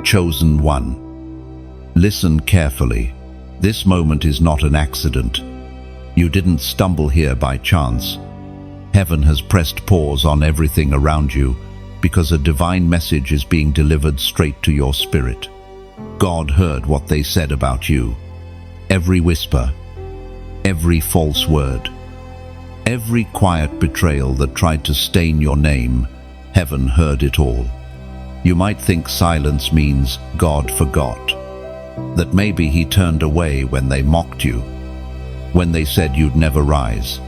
Chosen one. Listen carefully. This moment is not an accident. You didn't stumble here by chance. Heaven has pressed pause on everything around you because a divine message is being delivered straight to your spirit. God heard what they said about you. Every whisper, every false word, every quiet betrayal that tried to stain your name, heaven heard it all. You might think silence means God forgot, that maybe he turned away when they mocked you, when they said you'd never rise,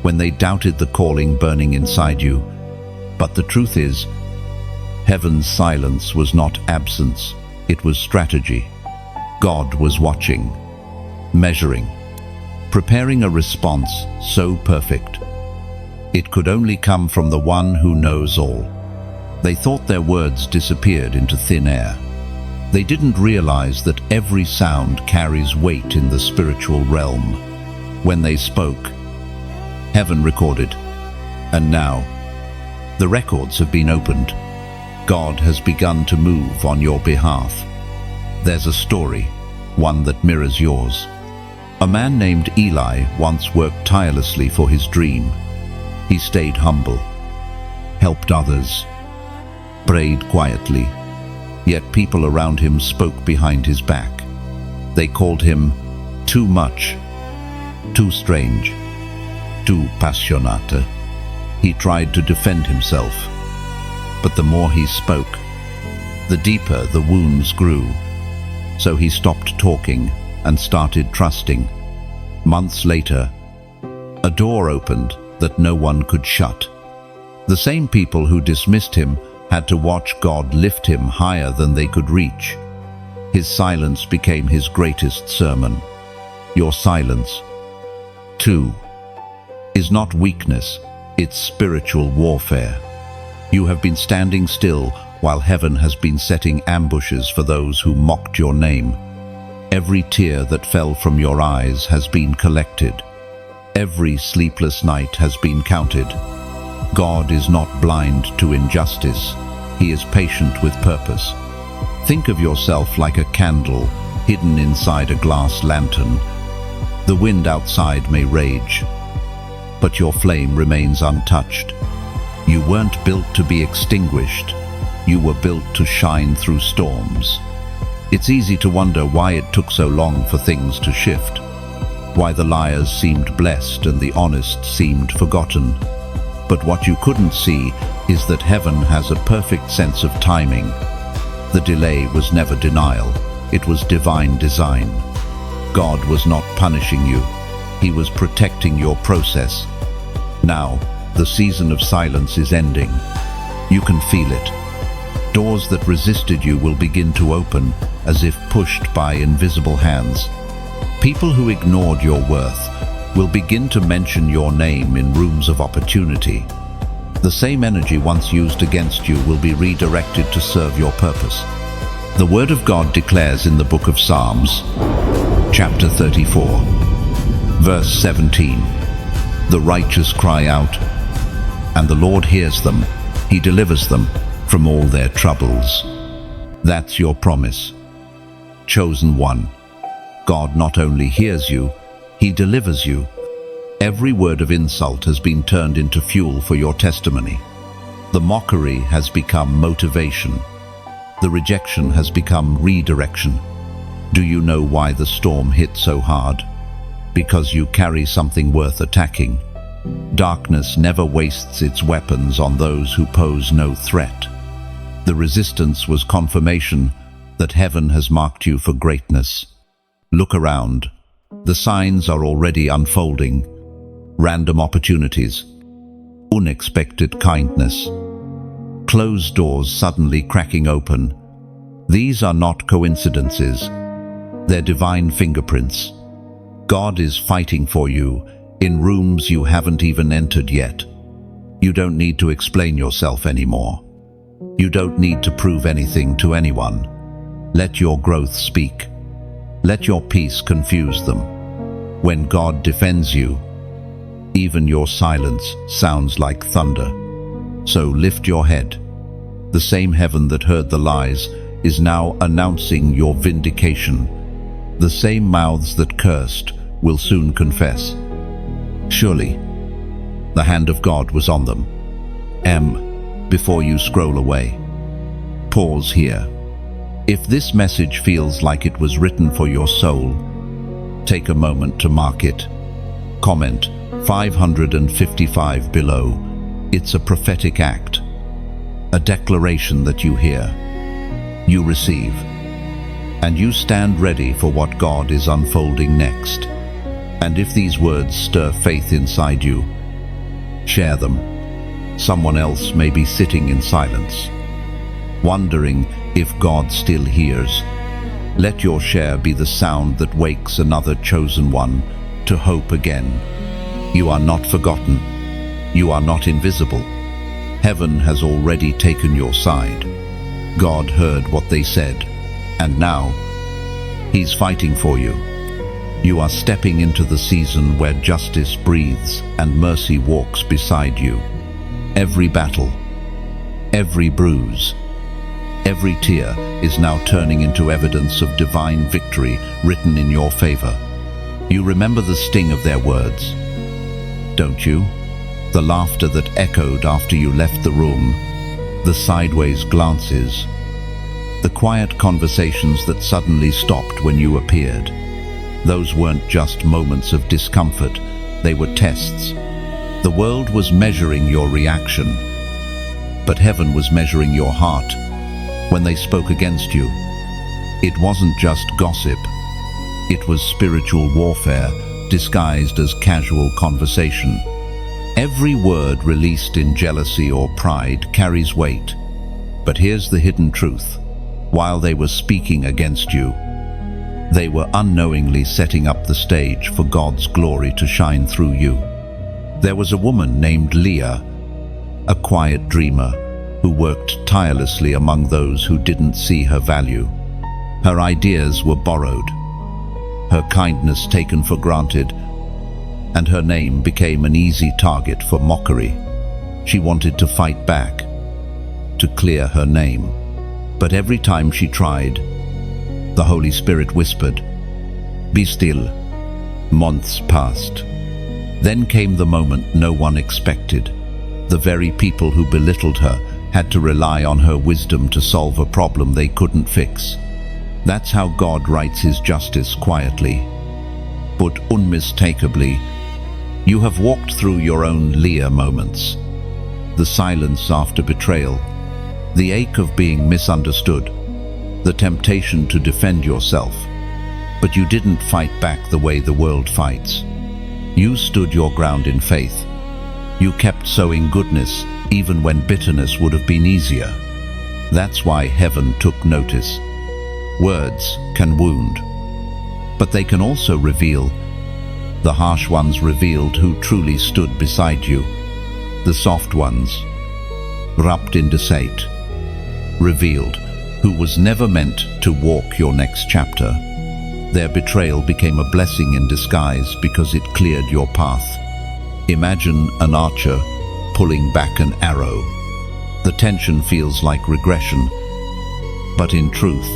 when they doubted the calling burning inside you. But the truth is, heaven's silence was not absence, it was strategy. God was watching, measuring, preparing a response so perfect. It could only come from the one who knows all. They thought their words disappeared into thin air. They didn't realize that every sound carries weight in the spiritual realm. When they spoke, heaven recorded. And now, the records have been opened. God has begun to move on your behalf. There's a story, one that mirrors yours. A man named Eli once worked tirelessly for his dream. He stayed humble, helped others, prayed quietly, yet people around him spoke behind his back. They called him too much, too strange, too passionate. He tried to defend himself, but the more he spoke, the deeper the wounds grew. So he stopped talking and started trusting. Months later, a door opened that no one could shut. The same people who dismissed him had to watch God lift him higher than they could reach. His silence became his greatest sermon. Your silence, too, is not weakness, it's spiritual warfare. You have been standing still while heaven has been setting ambushes for those who mocked your name. Every tear that fell from your eyes has been collected. Every sleepless night has been counted. God is not blind to injustice. He is patient with purpose. Think of yourself like a candle hidden inside a glass lantern. The wind outside may rage, but your flame remains untouched. You weren't built to be extinguished. You were built to shine through storms. It's easy to wonder why it took so long for things to shift, why the liars seemed blessed and the honest seemed forgotten. But what you couldn't see is that heaven has a perfect sense of timing. The delay was never denial, it was divine design. God was not punishing you, he was protecting your process. Now, the season of silence is ending. You can feel it. Doors that resisted you will begin to open, as if pushed by invisible hands. People who ignored your worth will begin to mention your name in rooms of opportunity. The same energy once used against you will be redirected to serve your purpose. The Word of God declares in the book of Psalms, chapter 34, verse 17, "The righteous cry out, and the Lord hears them. He delivers them from all their troubles." That's your promise. Chosen one. God not only hears you, he delivers you. Every word of insult has been turned into fuel for your testimony. The mockery has become motivation. The rejection has become redirection. Do you know why the storm hit so hard? Because you carry something worth attacking. Darkness never wastes its weapons on those who pose no threat. The resistance was confirmation that heaven has marked you for greatness. Look around. The signs are already unfolding. Random opportunities, unexpected kindness, closed doors suddenly cracking open. These are not coincidences. They're divine fingerprints. God is fighting for you in rooms you haven't even entered yet. You don't need to explain yourself anymore. You don't need to prove anything to anyone. Let your growth speak. Let your peace confuse them. When God defends you, even your silence sounds like thunder. So lift your head. The same heaven that heard the lies is now announcing your vindication. The same mouths that cursed will soon confess. Surely, the hand of God was on them. Before you scroll away, pause here. If this message feels like it was written for your soul, take a moment to mark it. Comment 555 below. It's a prophetic act, a declaration that you hear, you receive, and you stand ready for what God is unfolding next. And if these words stir faith inside you, share them. Someone else may be sitting in silence, wondering if God still hears. Let your share be the sound that wakes another chosen one to hope again. You are not forgotten. You are not invisible. Heaven has already taken your side. God heard what they said, and now He's fighting for you. You are stepping into the season where justice breathes and mercy walks beside you. Every battle, every bruise, every tear is now turning into evidence of divine victory written in your favor. You remember the sting of their words, don't you? The laughter that echoed after you left the room, the sideways glances, the quiet conversations that suddenly stopped when you appeared. Those weren't just moments of discomfort, they were tests. The world was measuring your reaction, but heaven was measuring your heart. When they spoke against you, it wasn't just gossip. It was spiritual warfare disguised as casual conversation. Every word released in jealousy or pride carries weight. But here's the hidden truth. While they were speaking against you, they were unknowingly setting up the stage for God's glory to shine through you. There was a woman named Leah, a quiet dreamer who worked tirelessly among those who didn't see her value. Her ideas were borrowed, her kindness taken for granted, and her name became an easy target for mockery. She wanted to fight back, to clear her name. But every time she tried, the Holy Spirit whispered, "Be still." Months passed. Then came the moment no one expected. The very people who belittled her had to rely on her wisdom to solve a problem they couldn't fix. That's how God writes His justice quietly, but unmistakably. You have walked through your own Leah moments. The silence after betrayal, the ache of being misunderstood, the temptation to defend yourself. But you didn't fight back the way the world fights. You stood your ground in faith. You kept sowing goodness even when bitterness would have been easier. That's why heaven took notice. Words can wound, but they can also reveal. The harsh ones revealed who truly stood beside you. The soft ones, wrapped in deceit, revealed who was never meant to walk your next chapter. Their betrayal became a blessing in disguise because it cleared your path. Imagine an archer pulling back an arrow. The tension feels like regression, but in truth,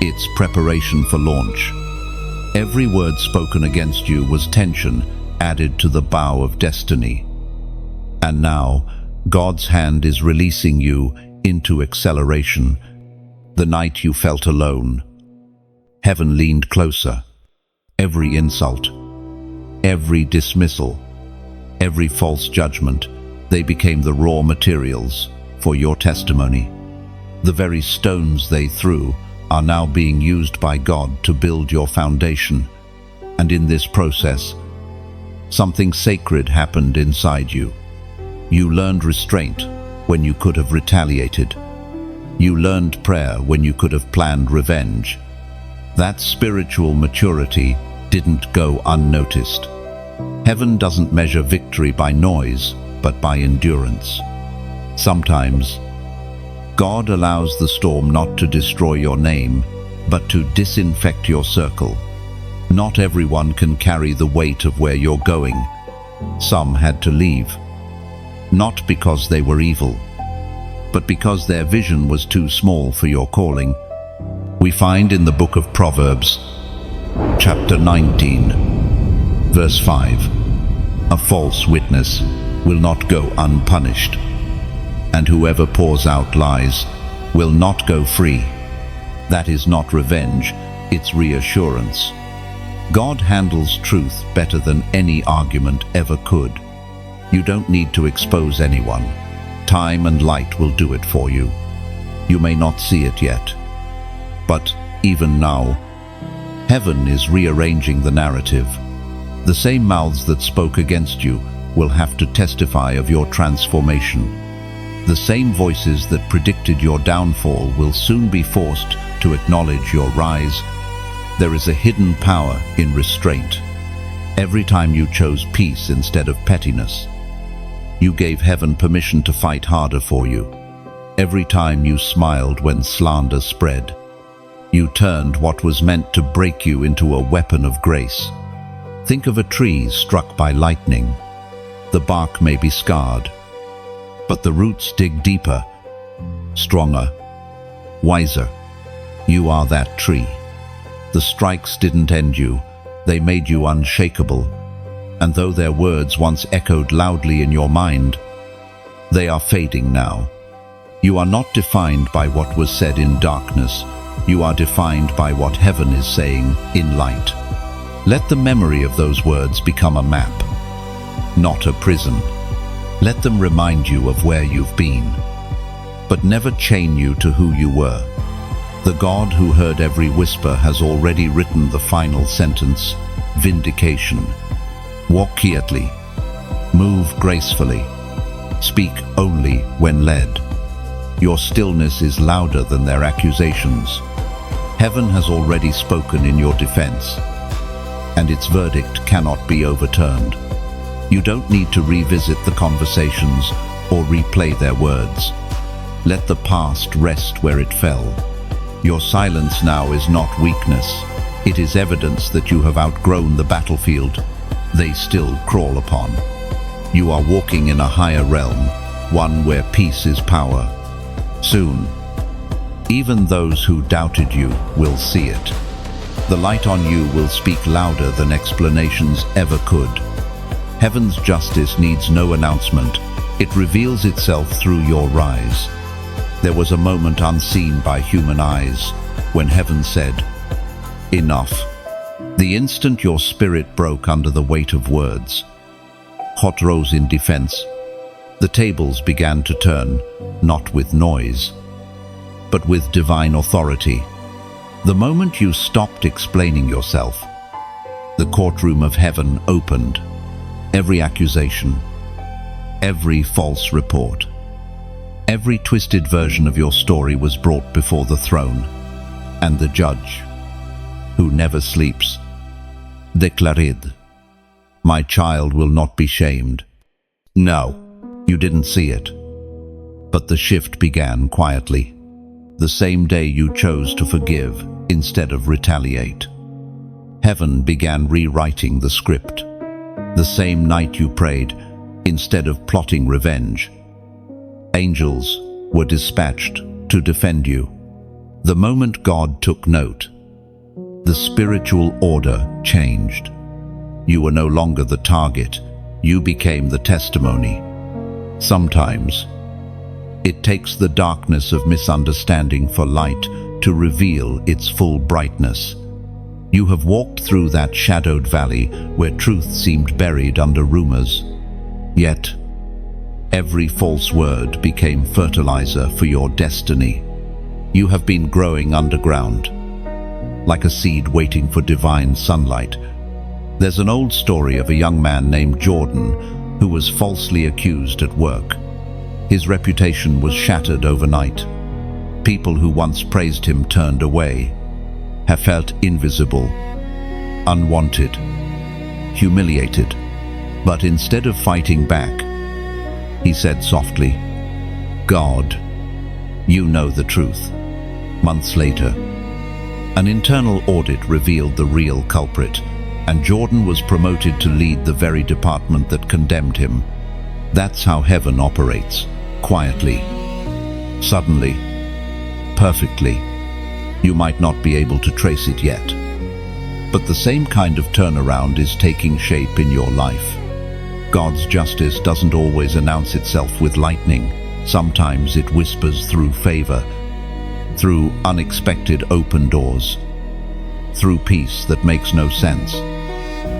it's preparation for launch. Every word spoken against you was tension added to the bow of destiny. And now, God's hand is releasing you into acceleration. The night you felt alone, heaven leaned closer. Every insult, every dismissal, every false judgment, they became the raw materials for your testimony. The very stones they threw are now being used by God to build your foundation. And in this process, something sacred happened inside you. You learned restraint when you could have retaliated. You learned prayer when you could have planned revenge. That spiritual maturity didn't go unnoticed. Heaven doesn't measure victory by noise, but by endurance. Sometimes, God allows the storm not to destroy your name, but to disinfect your circle. Not everyone can carry the weight of where you're going. Some had to leave, not because they were evil, but because their vision was too small for your calling. We find in the book of Proverbs, chapter 19, verse 5, "A false witness will not go unpunished, and whoever pours out lies will not go free." That is not revenge, it's reassurance. God handles truth better than any argument ever could. You don't need to expose anyone. Time and light will do it for you. You may not see it yet, but even now, heaven is rearranging the narrative. The same mouths that spoke against you will have to testify of your transformation. The same voices that predicted your downfall will soon be forced to acknowledge your rise. There is a hidden power in restraint. Every time you chose peace instead of pettiness, you gave heaven permission to fight harder for you. Every time you smiled when slander spread, you turned what was meant to break you into a weapon of grace. Think of a tree struck by lightning. The bark may be scarred, but the roots dig deeper, stronger, wiser. You are that tree. The strikes didn't end you, they made you unshakable. And though their words once echoed loudly in your mind, they are fading now. You are not defined by what was said in darkness. You are defined by what heaven is saying in light. Let the memory of those words become a map, not a prison. Let them remind you of where you've been, but never chain you to who you were. The God who heard every whisper has already written the final sentence, vindication. Walk quietly, move gracefully, speak only when led. Your stillness is louder than their accusations. Heaven has already spoken in your defense, and its verdict cannot be overturned. You don't need to revisit the conversations or replay their words. Let the past rest where it fell. Your silence now is not weakness. It is evidence that you have outgrown the battlefield they still crawl upon. You are walking in a higher realm, one where peace is power. Soon, even those who doubted you will see it. The light on you will speak louder than explanations ever could. Heaven's justice needs no announcement. It reveals itself through your rise. There was a moment unseen by human eyes when heaven said, "Enough." The instant your spirit broke under the weight of words, hot rose in defense. The tables began to turn, not with noise, but with divine authority. The moment you stopped explaining yourself, the courtroom of heaven opened. Every accusation, every false report, every twisted version of your story was brought before the throne, and the judge, who never sleeps, declared, "My child will not be shamed." No, you didn't see it. But the shift began quietly. The same day you chose to forgive instead of retaliate. Heaven began rewriting the script. The same night you prayed instead of plotting revenge. Angels were dispatched to defend you. The moment God took note, the spiritual order changed. You were no longer the target, you became the testimony. Sometimes, it takes the darkness of misunderstanding for light to reveal its full brightness. You have walked through that shadowed valley where truth seemed buried under rumors. Yet, every false word became fertilizer for your destiny. You have been growing underground, like a seed waiting for divine sunlight. There's an old story of a young man named Jordan who was falsely accused at work. His reputation was shattered overnight. People who once praised him turned away, have felt invisible, unwanted, humiliated. But instead of fighting back, he said softly, "God, you know the truth." Months later, an internal audit revealed the real culprit, and Jordan was promoted to lead the very department that condemned him. That's how heaven operates, quietly. Suddenly, perfectly. You might not be able to trace it yet. But the same kind of turnaround is taking shape in your life. God's justice doesn't always announce itself with lightning. Sometimes it whispers through favor, through unexpected open doors, through peace that makes no sense.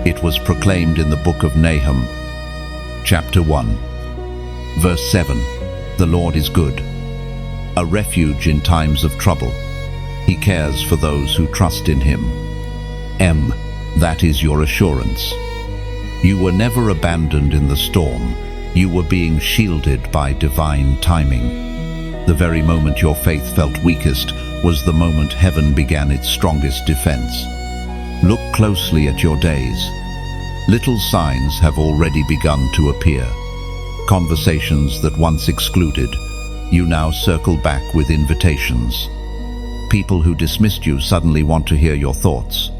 It was proclaimed in the book of Nahum, chapter 1, verse 7, "The Lord is good, a refuge in times of trouble. He cares for those who trust in him." That is your assurance. You were never abandoned in the storm. You were being shielded by divine timing. The very moment your faith felt weakest was the moment heaven began its strongest defense. Look closely at your days. Little signs have already begun to appear. Conversations that once excluded, you now circle back with invitations. People who dismissed you suddenly want to hear your thoughts.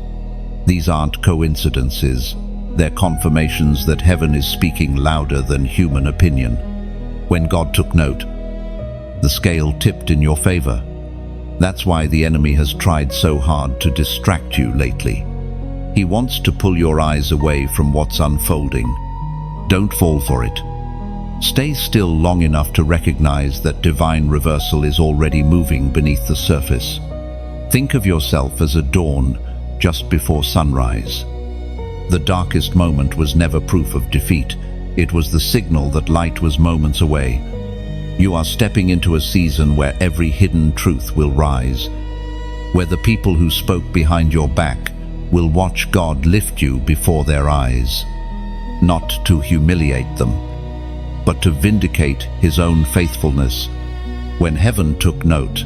These aren't coincidences. They're confirmations that heaven is speaking louder than human opinion. When God took note, the scale tipped in your favor. That's why the enemy has tried so hard to distract you lately. He wants to pull your eyes away from what's unfolding. Don't fall for it. Stay still long enough to recognize that divine reversal is already moving beneath the surface. Think of yourself as a dawn just before sunrise. The darkest moment was never proof of defeat. It was the signal that light was moments away. You are stepping into a season where every hidden truth will rise, where the people who spoke behind your back will watch God lift you before their eyes, not to humiliate them, but to vindicate his own faithfulness. When heaven took note,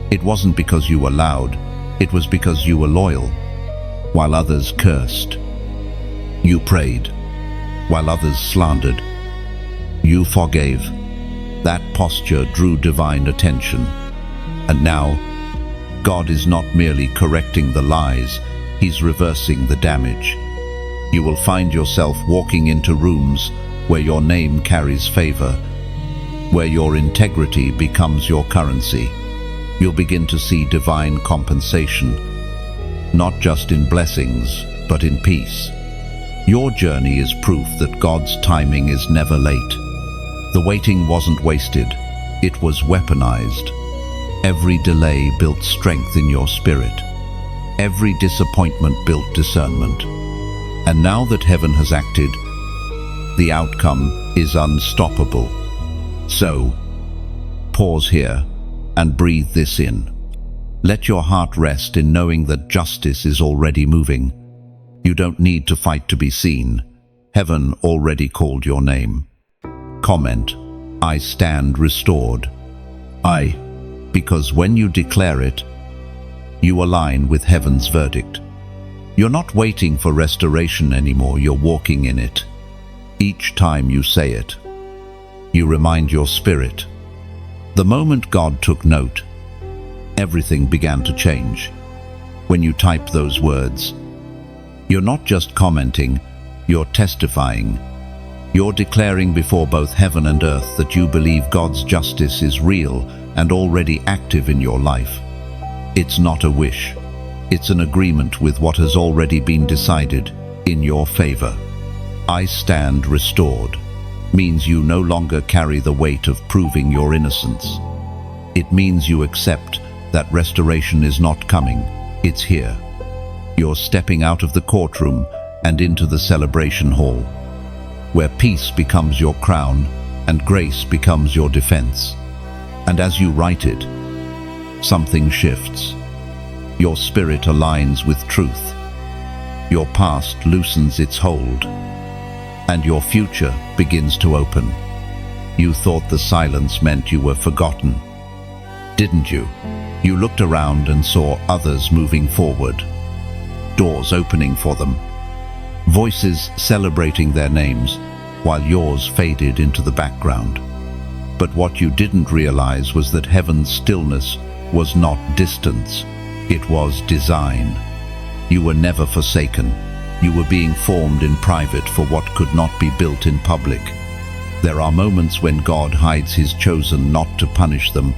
it wasn't because you were loud, it was because you were loyal. While others cursed, you prayed. While others slandered, you forgave. That posture drew divine attention. And now, God is not merely correcting the lies, he's reversing the damage. You will find yourself walking into rooms where your name carries favor, where your integrity becomes your currency. You'll begin to see divine compensation, not just in blessings, but in peace. Your journey is proof that God's timing is never late. The waiting wasn't wasted, it was weaponized. Every delay built strength in your spirit. Every disappointment built discernment. And now that heaven has acted, the outcome is unstoppable. So, pause here and breathe this in. Let your heart rest in knowing that justice is already moving. You don't need to fight to be seen. Heaven already called your name. Comment, "I stand restored." Because when you declare it, you align with heaven's verdict. You're not waiting for restoration anymore, you're walking in it. Each time you say it, you remind your spirit. The moment God took note, everything began to change. When you type those words, you're not just commenting, you're testifying. You're declaring before both heaven and earth that you believe God's justice is real and already active in your life. It's not a wish. It's an agreement with what has already been decided in your favor. "I stand restored" means you no longer carry the weight of proving your innocence. It means you accept that restoration is not coming, it's here. You're stepping out of the courtroom and into the celebration hall, where peace becomes your crown and grace becomes your defense. And as you write it, something shifts. Your spirit aligns with truth. Your past loosens its hold, and your future begins to open. You thought the silence meant you were forgotten, didn't you? You looked around and saw others moving forward, doors opening for them, voices celebrating their names, while yours faded into the background. But what you didn't realize was that heaven's stillness was not distance, it was design. You were never forsaken. You were being formed in private for what could not be built in public. There are moments when God hides his chosen not to punish them,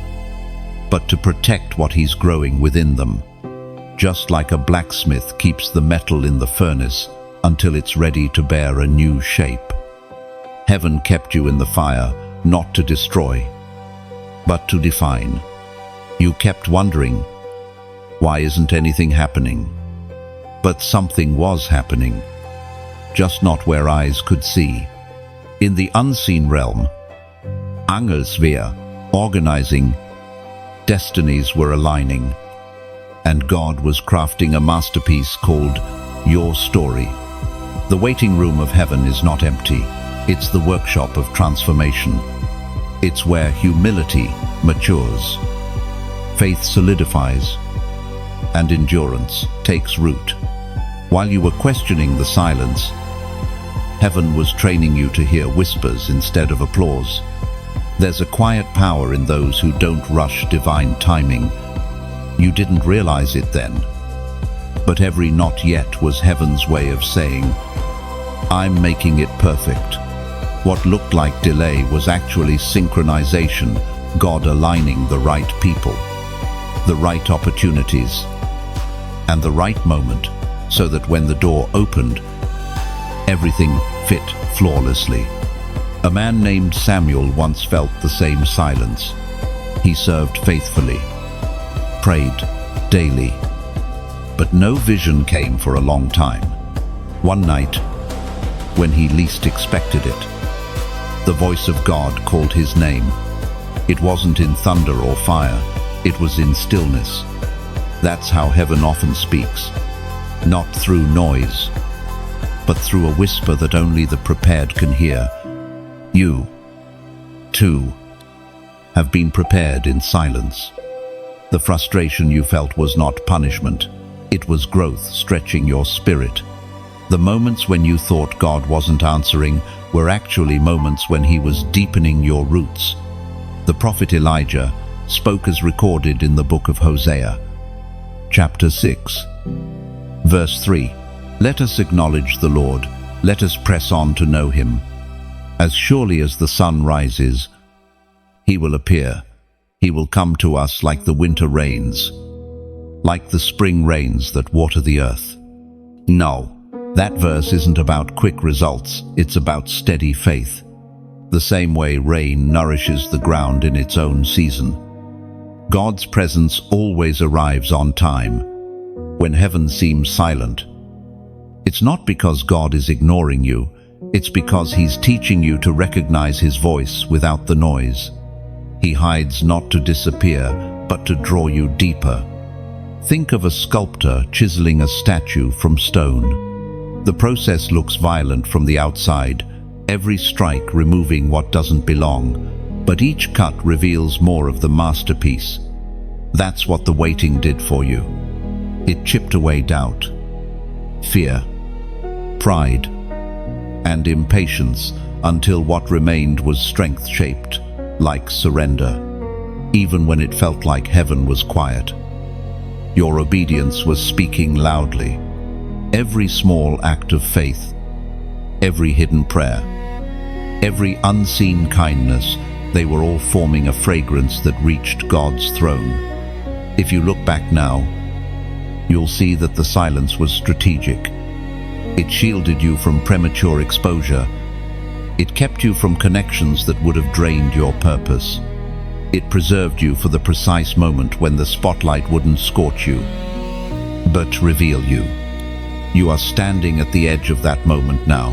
but to protect what he's growing within them. Just like a blacksmith keeps the metal in the furnace until it's ready to bear a new shape. Heaven kept you in the fire, not to destroy, but to define. You kept wondering, why isn't anything happening? But something was happening, just not where eyes could see. In the unseen realm, Angelswehr, organizing, destinies were aligning, and God was crafting a masterpiece called Your Story. The waiting room of heaven is not empty. It's the workshop of transformation. It's where humility matures, faith solidifies, and endurance takes root. While you were questioning the silence, heaven was training you to hear whispers instead of applause. There's a quiet power in those who don't rush divine timing. You didn't realize it then, but every not yet was heaven's way of saying, I'm making it perfect. What looked like delay was actually synchronization, God aligning the right people, the right opportunities, and the right moment, so that when the door opened, everything fit flawlessly. A man named Samuel once felt the same silence. He served faithfully, prayed daily, but no vision came for a long time. One night, when he least expected it, the voice of God called his name. It wasn't in thunder or fire, it was in stillness. That's how heaven often speaks, not through noise, but through a whisper that only the prepared can hear. You, too, have been prepared in silence. The frustration you felt was not punishment. It was growth stretching your spirit. The moments when you thought God wasn't answering were actually moments when he was deepening your roots. The prophet Elijah spoke as recorded in the book of Hosea, chapter 6, verse 3. Let us acknowledge the Lord. Let us press on to know him. As surely as the sun rises, he will appear. He will come to us like the winter rains, like the spring rains that water the earth. No, that verse isn't about quick results, it's about steady faith. The same way rain nourishes the ground in its own season. God's presence always arrives on time. When heaven seems silent, it's not because God is ignoring you, it's because he's teaching you to recognize his voice without the noise. He hides not to disappear, but to draw you deeper. Think of a sculptor chiseling a statue from stone. The process looks violent from the outside, every strike removing what doesn't belong, but each cut reveals more of the masterpiece. That's what the waiting did for you. It chipped away doubt, fear, pride, and impatience until what remained was strength-shaped, like surrender, even when it felt like heaven was quiet. Your obedience was speaking loudly. Every small act of faith, every hidden prayer, every unseen kindness, they were all forming a fragrance that reached God's throne. If you look back now, you'll see that the silence was strategic. It shielded you from premature exposure. It kept you from connections that would have drained your purpose. It preserved you for the precise moment when the spotlight wouldn't scorch you, but reveal you. You are standing at the edge of that moment now.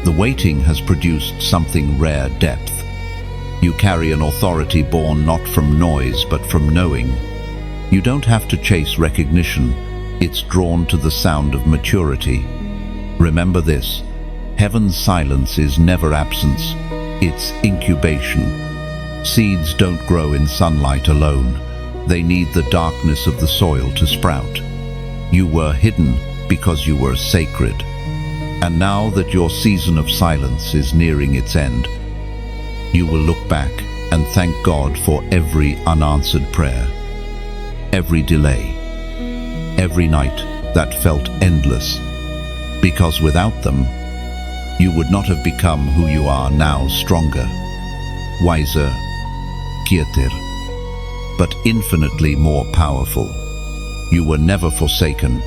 The waiting has produced something rare: depth. You carry an authority born not from noise, but from knowing. You don't have to chase recognition. It's drawn to the sound of maturity. Remember this: heaven's silence is never absence, it's incubation. Seeds don't grow in sunlight alone. They need the darkness of the soil to sprout. You were hidden because you were sacred. And now that your season of silence is nearing its end, you will look back and thank God for every unanswered prayer, every delay, every night that felt endless. Because without them, you would not have become who you are now, stronger, wiser, quieter, but infinitely more powerful. You were never forsaken.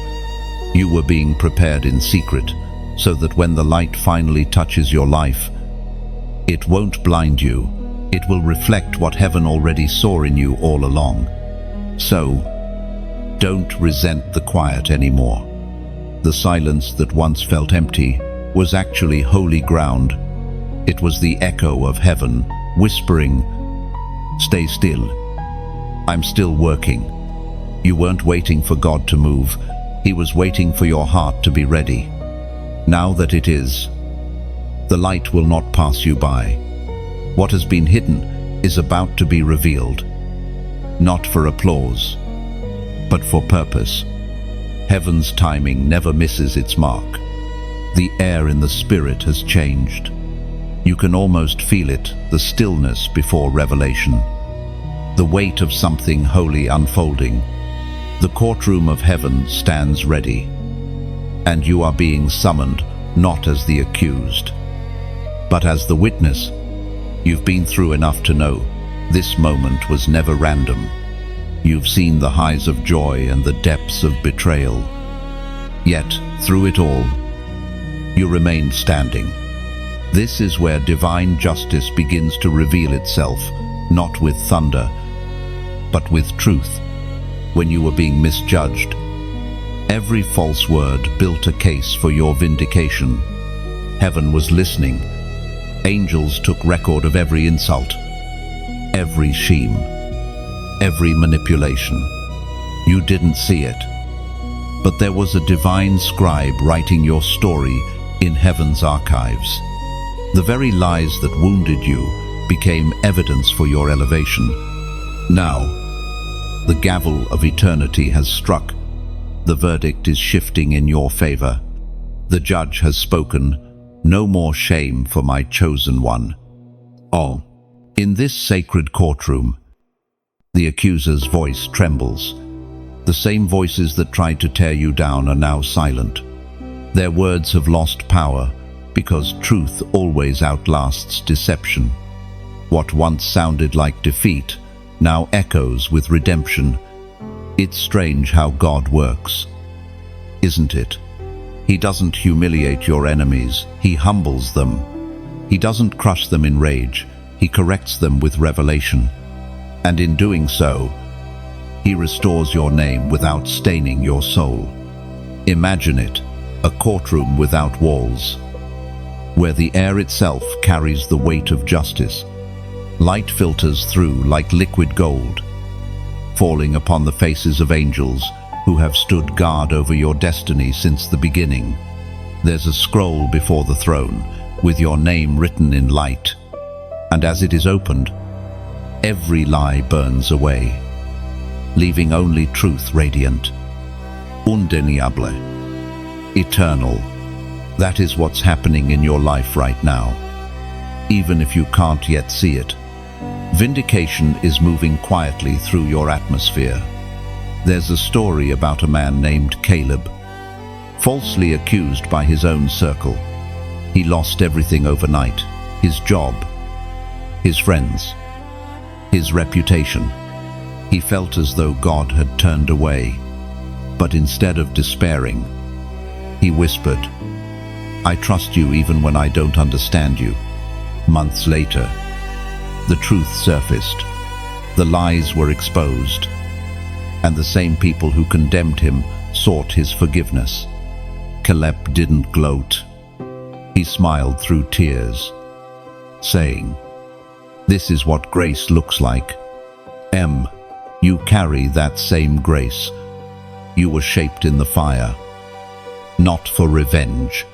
You were being prepared in secret, so that when the light finally touches your life, it won't blind you. It will reflect what heaven already saw in you all along. So, don't resent the quiet anymore. The silence that once felt empty was actually holy ground. It was the echo of heaven, whispering, "Stay still. I'm still working." You weren't waiting for God to move. He was waiting for your heart to be ready. Now that it is, the light will not pass you by. What has been hidden is about to be revealed, not for applause, but for purpose. Heaven's timing never misses its mark. The air in the spirit has changed. You can almost feel it, the stillness before revelation, the weight of something holy unfolding. The courtroom of heaven stands ready, and you are being summoned not as the accused, but as the witness. You've been through enough to know this moment was never random. You've seen the highs of joy and the depths of betrayal. Yet, through it all, you remain standing. This is where divine justice begins to reveal itself, not with thunder, but with truth. When you were being misjudged, every false word built a case for your vindication. Heaven was listening. Angels took record of every insult, every shame, every manipulation. You didn't see it, but there was a divine scribe writing your story in heaven's archives. The very lies that wounded you became evidence for your elevation. Now, the gavel of eternity has struck. The verdict is shifting in your favor. The judge has spoken. No more shame for my chosen one. Oh, in this sacred courtroom, the accuser's voice trembles. The same voices that tried to tear you down are now silent. Their words have lost power because truth always outlasts deception. What once sounded like defeat now echoes with redemption. It's strange how God works, isn't it? He doesn't humiliate your enemies, he humbles them. He doesn't crush them in rage, he corrects them with revelation. And in doing so, he restores your name without staining your soul. Imagine it, a courtroom without walls, where the air itself carries the weight of justice. Light filters through like liquid gold, falling upon the faces of angels who have stood guard over your destiny since the beginning. There's a scroll before the throne with your name written in light, and as it is opened, every lie burns away, leaving only truth radiant. Undeniable, eternal. That is what's happening in your life right now, even if you can't yet see it. Vindication is moving quietly through your atmosphere. There's a story about a man named Caleb, falsely accused by his own circle. He lost everything overnight: his job, his friends, his reputation. He felt as though God had turned away, but instead of despairing, he whispered, "I trust you even when I don't understand you." Months later, the truth surfaced. The lies were exposed, and the same people who condemned him sought his forgiveness. Caleb didn't gloat. He smiled through tears, saying, "This is what grace looks like. You carry that same grace. You were shaped in the fire, not for revenge,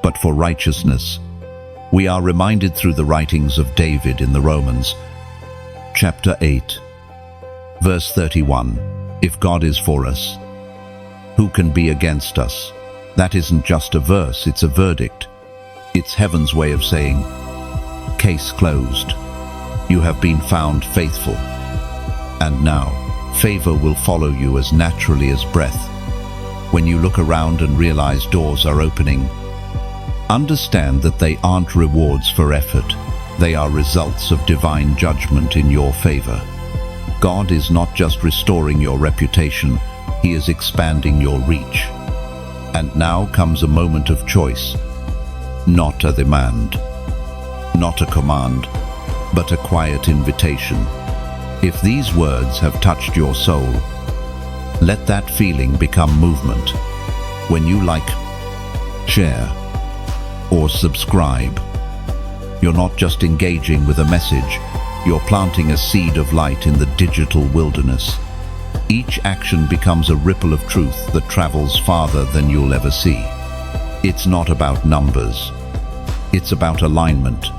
but for righteousness." We are reminded through the writings of David in the Romans, chapter 8, verse 31, "If God is for us, who can be against us?" That isn't just a verse, it's a verdict. It's heaven's way of saying, case closed. You have been found faithful. And now, favor will follow you as naturally as breath. When you look around and realize doors are opening, Understand that they aren't rewards for effort. They are results of divine judgment in your favor. God is not just restoring your reputation, He is expanding your reach. And now comes a moment of choice. Not a demand, not a command, but a quiet invitation. If these words have touched your soul, let that feeling become movement. When you like, share, or subscribe, you're not just engaging with a message, you're planting a seed of light in the digital wilderness. Each action becomes a ripple of truth that travels farther than you'll ever see. It's not about numbers. It's about alignment.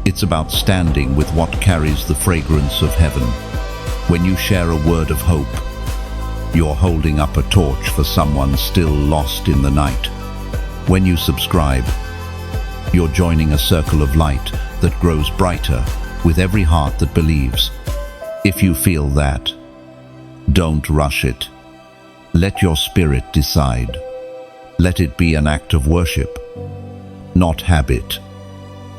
It's about standing with what carries the fragrance of heaven. When you share a word of hope, you're holding up a torch for someone still lost in the night. When you subscribe, you're joining a circle of light that grows brighter with every heart that believes. If you feel that, don't rush it. Let your spirit decide. Let it be an act of worship, not habit.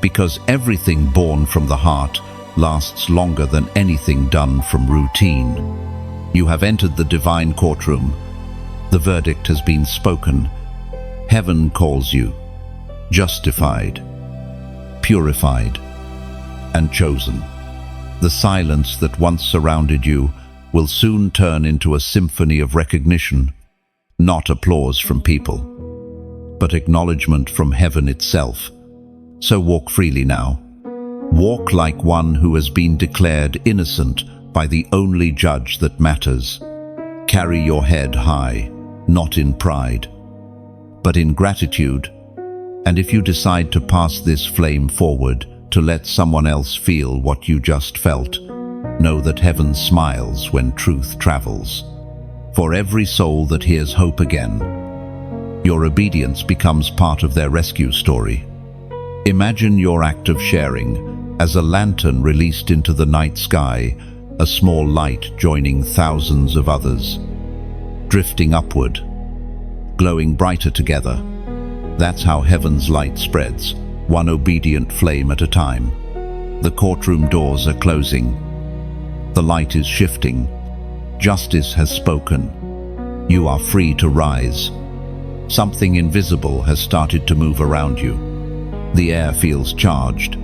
Because everything born from the heart lasts longer than anything done from routine. You have entered the divine courtroom. The verdict has been spoken. Heaven calls you, justified, purified, and chosen. The silence that once surrounded you will soon turn into a symphony of recognition, not applause from people, but acknowledgement from heaven itself. So walk freely now. Walk like one who has been declared innocent by the only judge that matters. Carry your head high, not in pride, but in gratitude. And if you decide to pass this flame forward, to let someone else feel what you just felt, know that heaven smiles when truth travels. For every soul that hears hope again, your obedience becomes part of their rescue story. Imagine your act of sharing as a lantern released into the night sky, a small light joining thousands of others, drifting upward, glowing brighter together. That's how heaven's light spreads, one obedient flame at a time. The courtroom doors are closing. The light is shifting. Justice has spoken. You are free to rise. Something invisible has started to move around you. The air feels charged,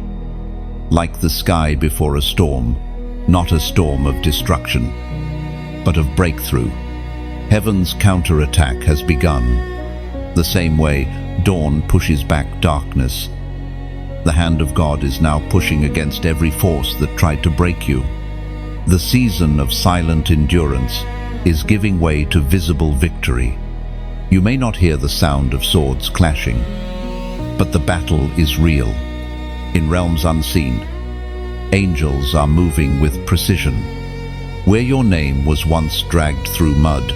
like the sky before a storm, not a storm of destruction, but of breakthrough. Heaven's counterattack has begun. The same way dawn pushes back darkness, the hand of God is now pushing against every force that tried to break you. The season of silent endurance is giving way to visible victory. You may not hear the sound of swords clashing, but the battle is real. In realms unseen, angels are moving with precision. Where your name was once dragged through mud,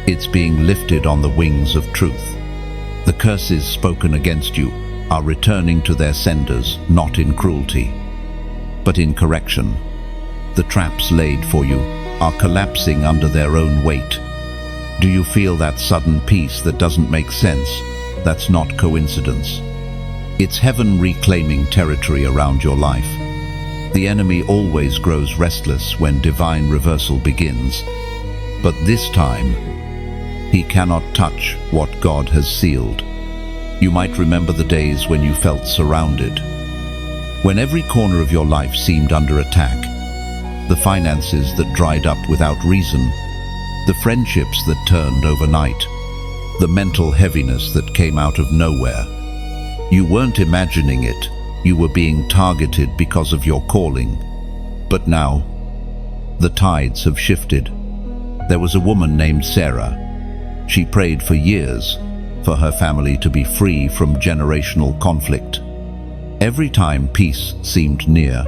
it's being lifted on the wings of truth. The curses spoken against you are returning to their senders, not in cruelty, but in correction. The traps laid for you are collapsing under their own weight. Do you feel that sudden peace that doesn't make sense? That's not coincidence. It's heaven reclaiming territory around your life. The enemy always grows restless when divine reversal begins, but this time, he cannot touch what God has sealed. You might remember the days when you felt surrounded, when every corner of your life seemed under attack, the finances that dried up without reason, the friendships that turned overnight, the mental heaviness that came out of nowhere. You weren't imagining it, you were being targeted because of your calling. But now, the tides have shifted. There was a woman named Sarah. She prayed for years for her family to be free from generational conflict. Every time peace seemed near,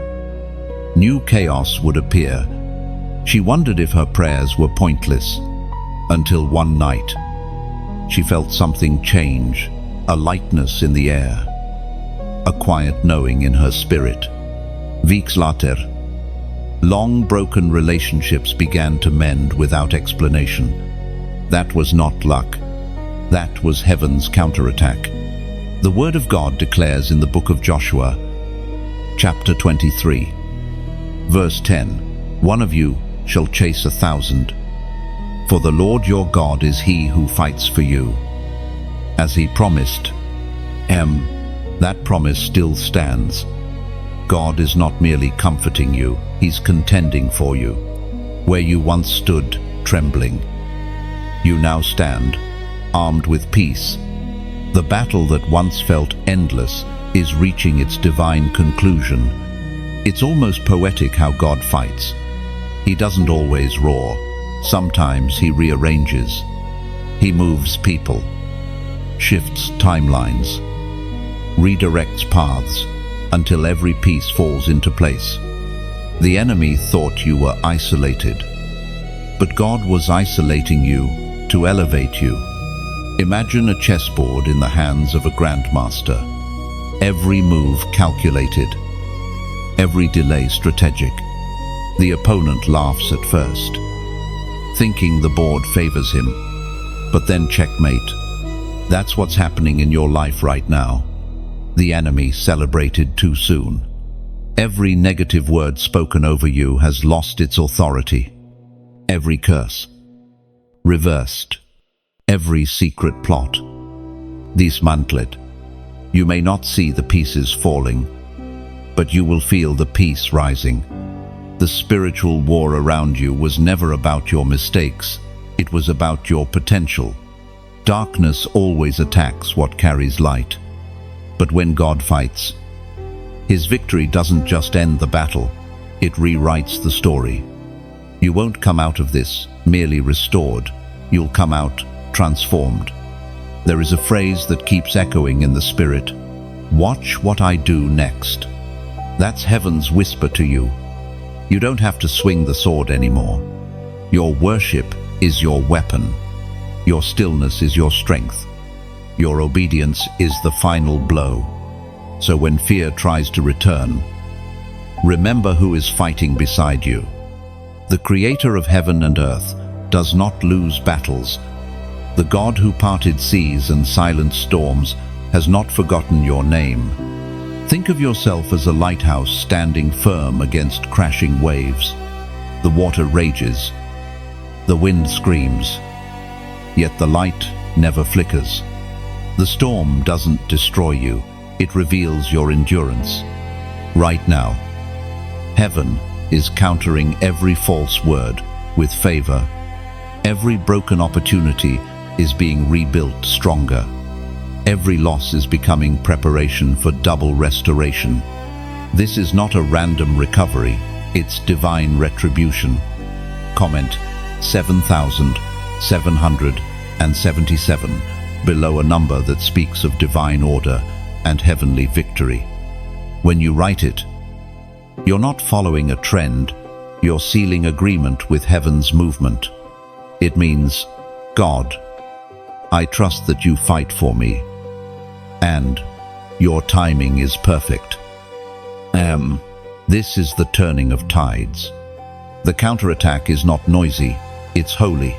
new chaos would appear. She wondered if her prayers were pointless, until one night, she felt something change, a lightness in the air, a quiet knowing in her spirit. Weeks later, long broken relationships began to mend without explanation. That was not luck. That was heaven's counterattack. The The Word of God declares in the book of Joshua, chapter 23, verse 10, "One of you shall chase 1,000, for the Lord your God is he who fights for you." As he promised, that promise still stands. God is not merely comforting you, he's contending for you. Where you once stood, trembling, you now stand, armed with peace. The battle that once felt endless is reaching its divine conclusion. It's almost poetic how God fights. He doesn't always roar. Sometimes he rearranges. He moves people, shifts timelines, redirects paths until every piece falls into place. The enemy thought you were isolated, but God was isolating you to elevate you. Imagine a chessboard in the hands of a grandmaster. Every move calculated, every delay strategic. The opponent laughs at first, thinking the board favors him, but then checkmate. That's what's happening in your life right now. The enemy celebrated too soon. Every negative word spoken over you has lost its authority. Every curse reversed. Every secret plot dismantled. You may not see the pieces falling, but you will feel the peace rising. The spiritual war around you was never about your mistakes, it was about your potential. Darkness always attacks what carries light. But when God fights, his victory doesn't just end the battle, it rewrites the story. You won't come out of this merely restored, you'll come out transformed. There is a phrase that keeps echoing in the spirit: "Watch what I do next." That's heaven's whisper to you. You don't have to swing the sword anymore. Your worship is your weapon. Your stillness is your strength. Your obedience is the final blow. So when fear tries to return, remember who is fighting beside you. The Creator of heaven and earth does not lose battles. The God who parted seas and silenced storms has not forgotten your name. Think of yourself as a lighthouse standing firm against crashing waves. The water rages, the wind screams, yet the light never flickers. The storm doesn't destroy you, it reveals your endurance. Right now, heaven is countering every false word with favor. Every broken opportunity is being rebuilt stronger. Every loss is becoming preparation for double restoration. This is not a random recovery, it's divine retribution. Comment 7,777 below a number that speaks of divine order and heavenly victory. When you write it, you're not following a trend, you're sealing agreement with heaven's movement. It means, God, I trust that you fight for me, and your timing is perfect. This is the turning of tides. The counterattack is not noisy, it's holy.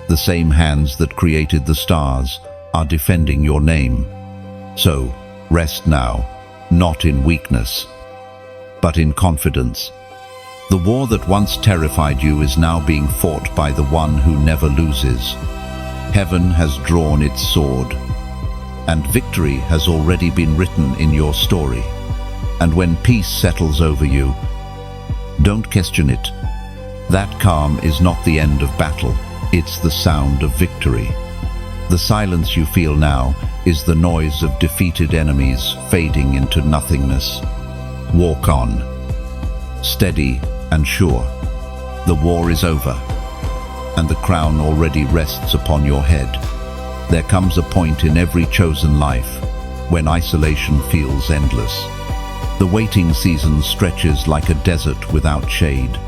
The same hands that created the stars are defending your name. So, rest now, not in weakness, but in confidence. The war that once terrified you is now being fought by the one who never loses. Heaven has drawn its sword, and victory has already been written in your story. And when peace settles over you, don't question it. That calm is not the end of battle, it's the sound of victory. The silence you feel now is the noise of defeated enemies fading into nothingness. Walk on, steady and sure. The war is over, and the crown already rests upon your head. There comes a point in every chosen life when isolation feels endless. The waiting season stretches like a desert without shade,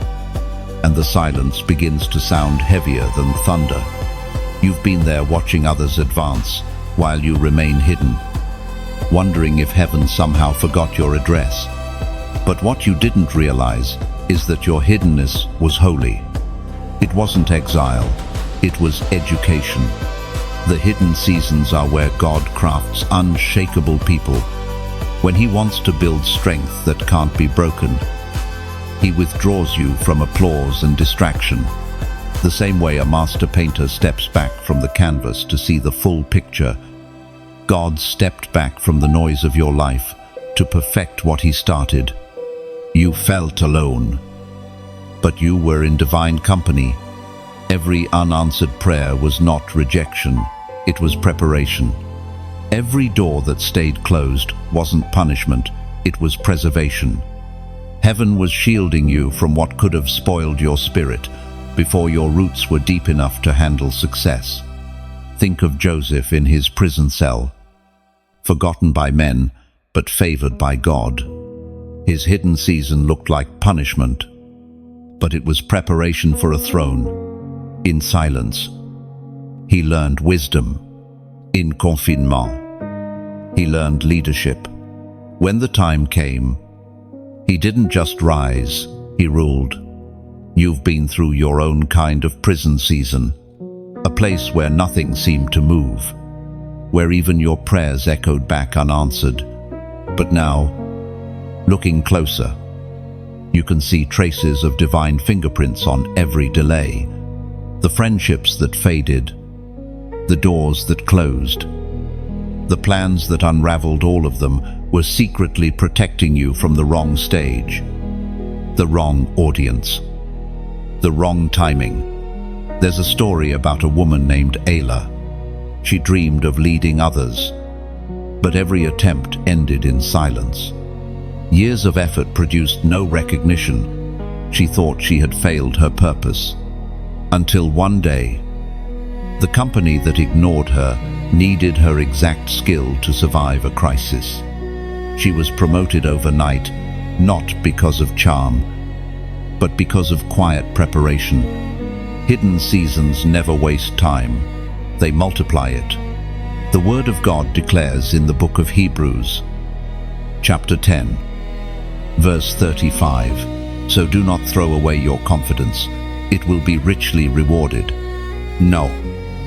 and the silence begins to sound heavier than thunder. You've been there watching others advance while you remain hidden, wondering if heaven somehow forgot your address. But what you didn't realize is that your hiddenness was holy. It wasn't exile, it was education. The hidden seasons are where God crafts unshakable people. When He wants to build strength that can't be broken, He withdraws you from applause and distraction. The same way a master painter steps back from the canvas to see the full picture, God stepped back from the noise of your life to perfect what He started. You felt alone, but you were in divine company. Every unanswered prayer was not rejection, it was preparation. Every door that stayed closed wasn't punishment, it was preservation. Heaven was shielding you from what could have spoiled your spirit before your roots were deep enough to handle success. Think of Joseph in his prison cell, forgotten by men, but favored by God. His hidden season looked like punishment, but it was preparation for a throne. In silence, he learned wisdom. In confinement, he learned leadership. When the time came, he didn't just rise, he ruled. You've been through your own kind of prison season, a place where nothing seemed to move, where even your prayers echoed back unanswered. But now, looking closer, you can see traces of divine fingerprints on every delay. The friendships that faded, the doors that closed, the plans that unraveled, all of them were secretly protecting you from the wrong stage, the wrong audience, the wrong timing. There's a story about a woman named Ayla. She dreamed of leading others, but every attempt ended in silence. Years of effort produced no recognition. She thought she had failed her purpose. Until one day, the company that ignored her needed her exact skill to survive a crisis. She was promoted overnight, not because of charm, but because of quiet preparation. Hidden seasons never waste time. They multiply it. The Word of God declares in the book of Hebrews, chapter 10, verse 35, "So do not throw away your confidence. It will be richly rewarded." No,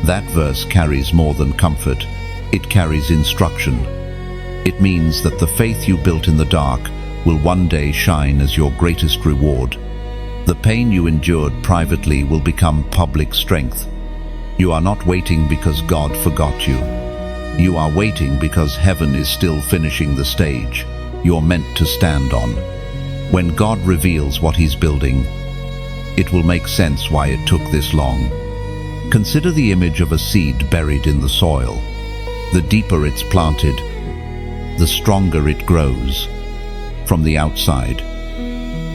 that verse carries more than comfort. It carries instruction. It means that the faith you built in the dark will one day shine as your greatest reward. The pain you endured privately will become public strength. You are not waiting because God forgot you. You are waiting because heaven is still finishing the stage you're meant to stand on. When God reveals what He's building, it will make sense why it took this long. Consider the image of a seed buried in the soil. The deeper it's planted, the stronger it grows. From the outside,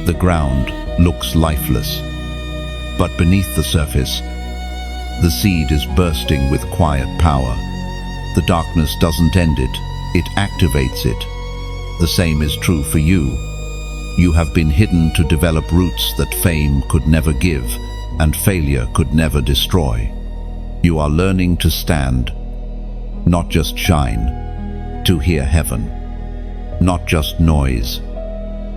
the ground looks lifeless, but beneath the surface, the seed is bursting with quiet power. The darkness doesn't end it, it activates it. The same is true for you. You have been hidden to develop roots that fame could never give and failure could never destroy. You are learning to stand, not just shine, to hear heaven, not just noise,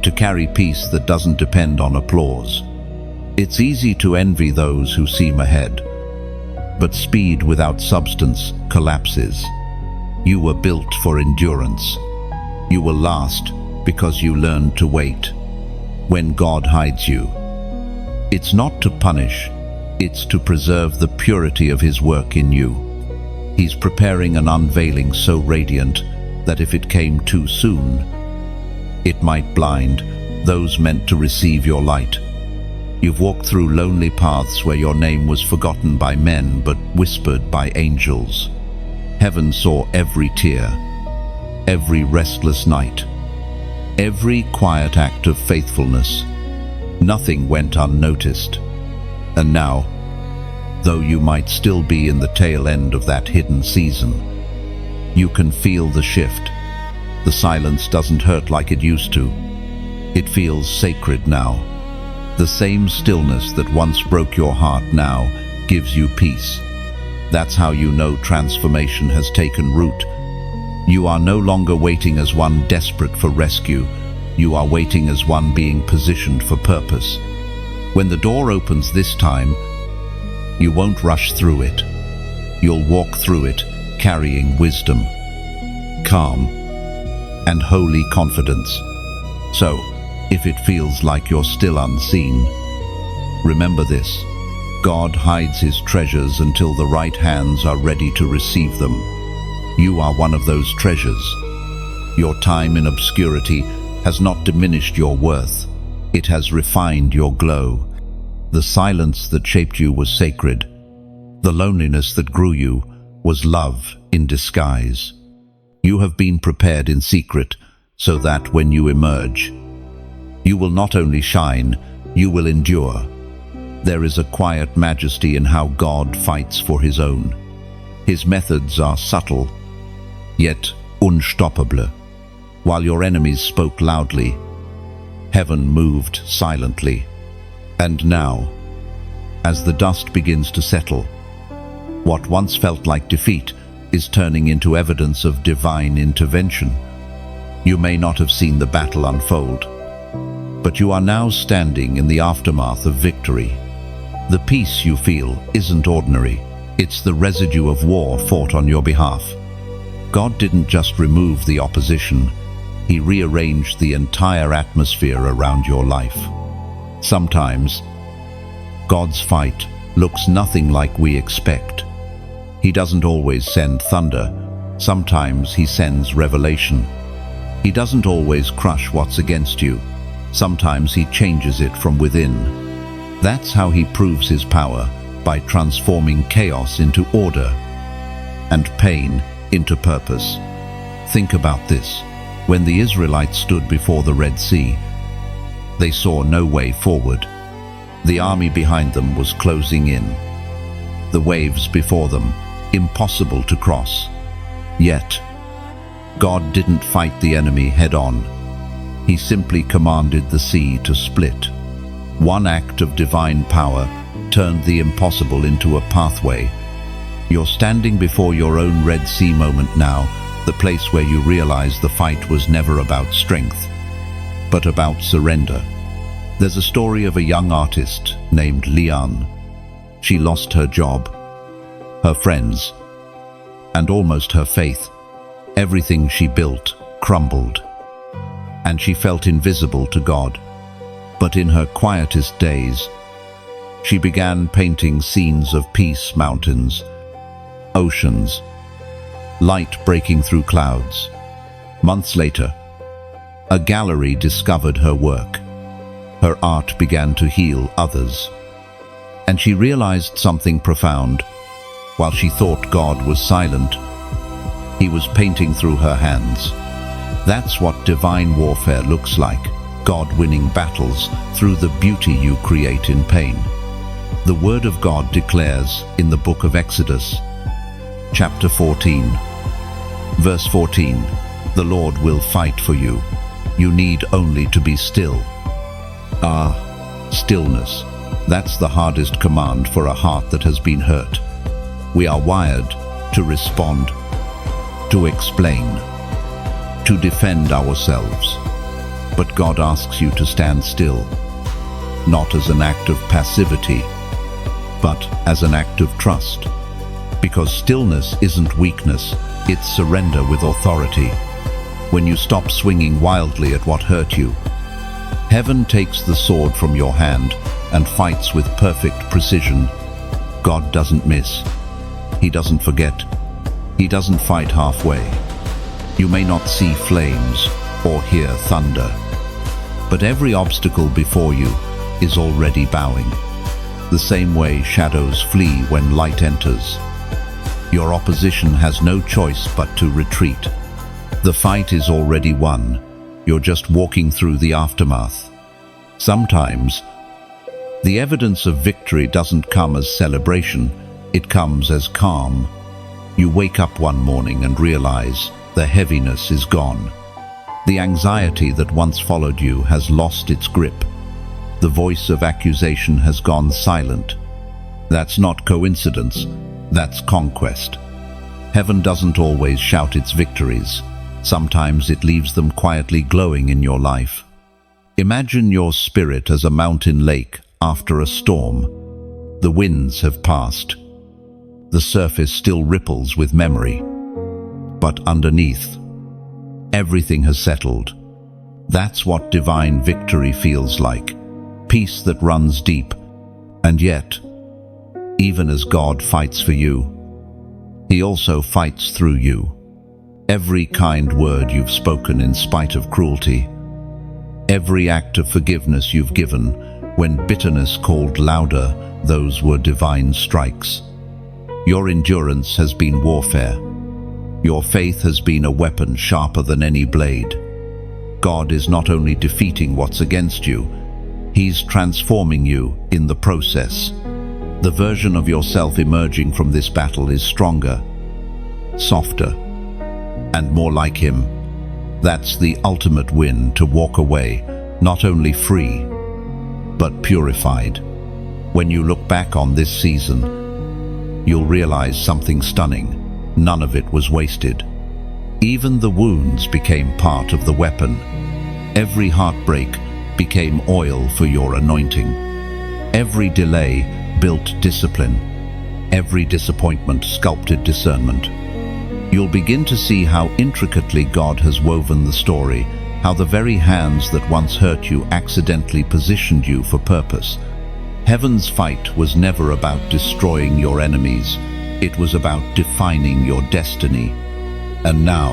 to carry peace that doesn't depend on applause. It's easy to envy those who seem ahead, but speed without substance collapses. You were built for endurance. You will last because you learned to wait. When God hides you, it's not to punish, it's to preserve the purity of His work in you. He's preparing an unveiling so radiant that if it came too soon, it might blind those meant to receive your light. You've walked through lonely paths where your name was forgotten by men but whispered by angels. Heaven saw every tear, every restless night, every quiet act of faithfulness. Nothing went unnoticed. And now, though you might still be in the tail end of that hidden season, you can feel the shift. The silence doesn't hurt like it used to. It feels sacred now. The same stillness that once broke your heart now gives you peace. That's how you know transformation has taken root. You are no longer waiting as one desperate for rescue. You are waiting as one being positioned for purpose. When the door opens this time, you won't rush through it. you'll walk through it carrying wisdom, calm, and holy confidence. So, if it feels like you're still unseen, remember this: God hides his treasures until the right hands are ready to receive them. You are one of those treasures. Your time in obscurity has not diminished your worth. It has refined your glow. The silence that shaped you was sacred. The loneliness that grew you was love in disguise. You have been prepared in secret so that when you emerge, you will not only shine, you will endure. There is a quiet majesty in how God fights for his own. His methods are subtle, yet unstoppable. While your enemies spoke loudly, heaven moved silently. And now, as the dust begins to settle, what once felt like defeat is turning into evidence of divine intervention. You may not have seen the battle unfold, but you are now standing in the aftermath of victory. The peace you feel isn't ordinary. It's the residue of war fought on your behalf. God didn't just remove the opposition, he rearranged the entire atmosphere around your life. Sometimes, God's fight looks nothing like we expect. He doesn't always send thunder. Sometimes he sends revelation. He doesn't always crush what's against you. Sometimes he changes it from within. That's how he proves his power, by transforming chaos into order and pain into purpose. Think about this. When the Israelites stood before the Red Sea, they saw no way forward. The army behind them was closing in. The waves before them, impossible to cross. Yet, God didn't fight the enemy head-on. He simply commanded the sea to split. One act of divine power turned the impossible into a pathway. You're standing before your own Red Sea moment now, the place where you realize the fight was never about strength, but about surrender. There's a story of a young artist named Lian. She lost her job, her friends, and almost her faith. Everything she built crumbled, and she felt invisible to God. But in her quietest days, she began painting scenes of peace, mountains, oceans, light breaking through clouds. Months later, a gallery discovered her work. Her art began to heal others, and she realized something profound. While she thought God was silent, he was painting through her hands. That's what divine warfare looks like, God winning battles through the beauty you create in pain. The Word of God declares in the book of Exodus, chapter 14, verse 14, "The Lord will fight for you. You need only to be still." Stillness. That's the hardest command for a heart that has been hurt. We are wired to respond, to explain, to defend ourselves. But God asks you to stand still, not as an act of passivity, but as an act of trust. Because stillness isn't weakness, it's surrender with authority. When you stop swinging wildly at what hurt you, heaven takes the sword from your hand and fights with perfect precision. God doesn't miss. He doesn't forget. He doesn't fight halfway. You may not see flames or hear thunder, but every obstacle before you is already bowing. The same way shadows flee when light enters. Your opposition has no choice but to retreat. The fight is already won. You're just walking through the aftermath. Sometimes, the evidence of victory doesn't come as celebration, it comes as calm. You wake up one morning and realize the heaviness is gone. The anxiety that once followed you has lost its grip. The voice of accusation has gone silent. That's not coincidence, that's conquest. Heaven doesn't always shout its victories. Sometimes it leaves them quietly glowing in your life. Imagine your spirit as a mountain lake after a storm. The winds have passed. The surface still ripples with memory. But underneath, everything has settled. That's what divine victory feels like. Peace that runs deep. And yet, even as God fights for you, He also fights through you. Every kind word you've spoken in spite of cruelty, every act of forgiveness you've given when bitterness called louder, those were divine strikes. Your endurance has been warfare. Your faith has been a weapon sharper than any blade. God is not only defeating what's against you, He's transforming you in the process. The version of yourself emerging from this battle is stronger, softer, and more like Him. That's the ultimate win, to walk away, not only free, but purified. When you look back on this season, you'll realize something stunning. None of it was wasted. Even the wounds became part of the weapon. Every heartbreak became oil for your anointing. Every delay built discipline. Every disappointment sculpted discernment. You'll begin to see how intricately God has woven the story, how the very hands that once hurt you accidentally positioned you for purpose. Heaven's fight was never about destroying your enemies. It was about defining your destiny. And now,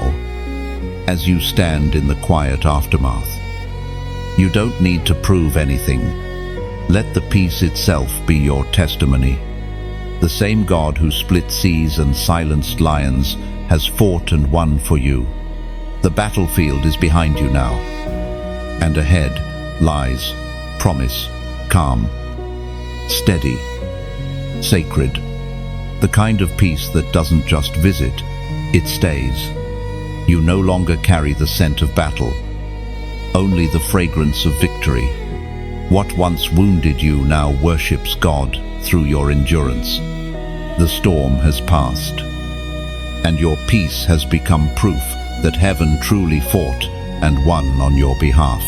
as you stand in the quiet aftermath, you don't need to prove anything. Let the peace itself be your testimony. The same God who split seas and silenced lions has fought and won for you. The battlefield is behind you now, and ahead lies promise, calm, steady, sacred, the kind of peace that doesn't just visit, it stays. You no longer carry the scent of battle, only the fragrance of victory. What once wounded you now worships God through your endurance. The storm has passed, and your peace has become proof that heaven truly fought and won on your behalf.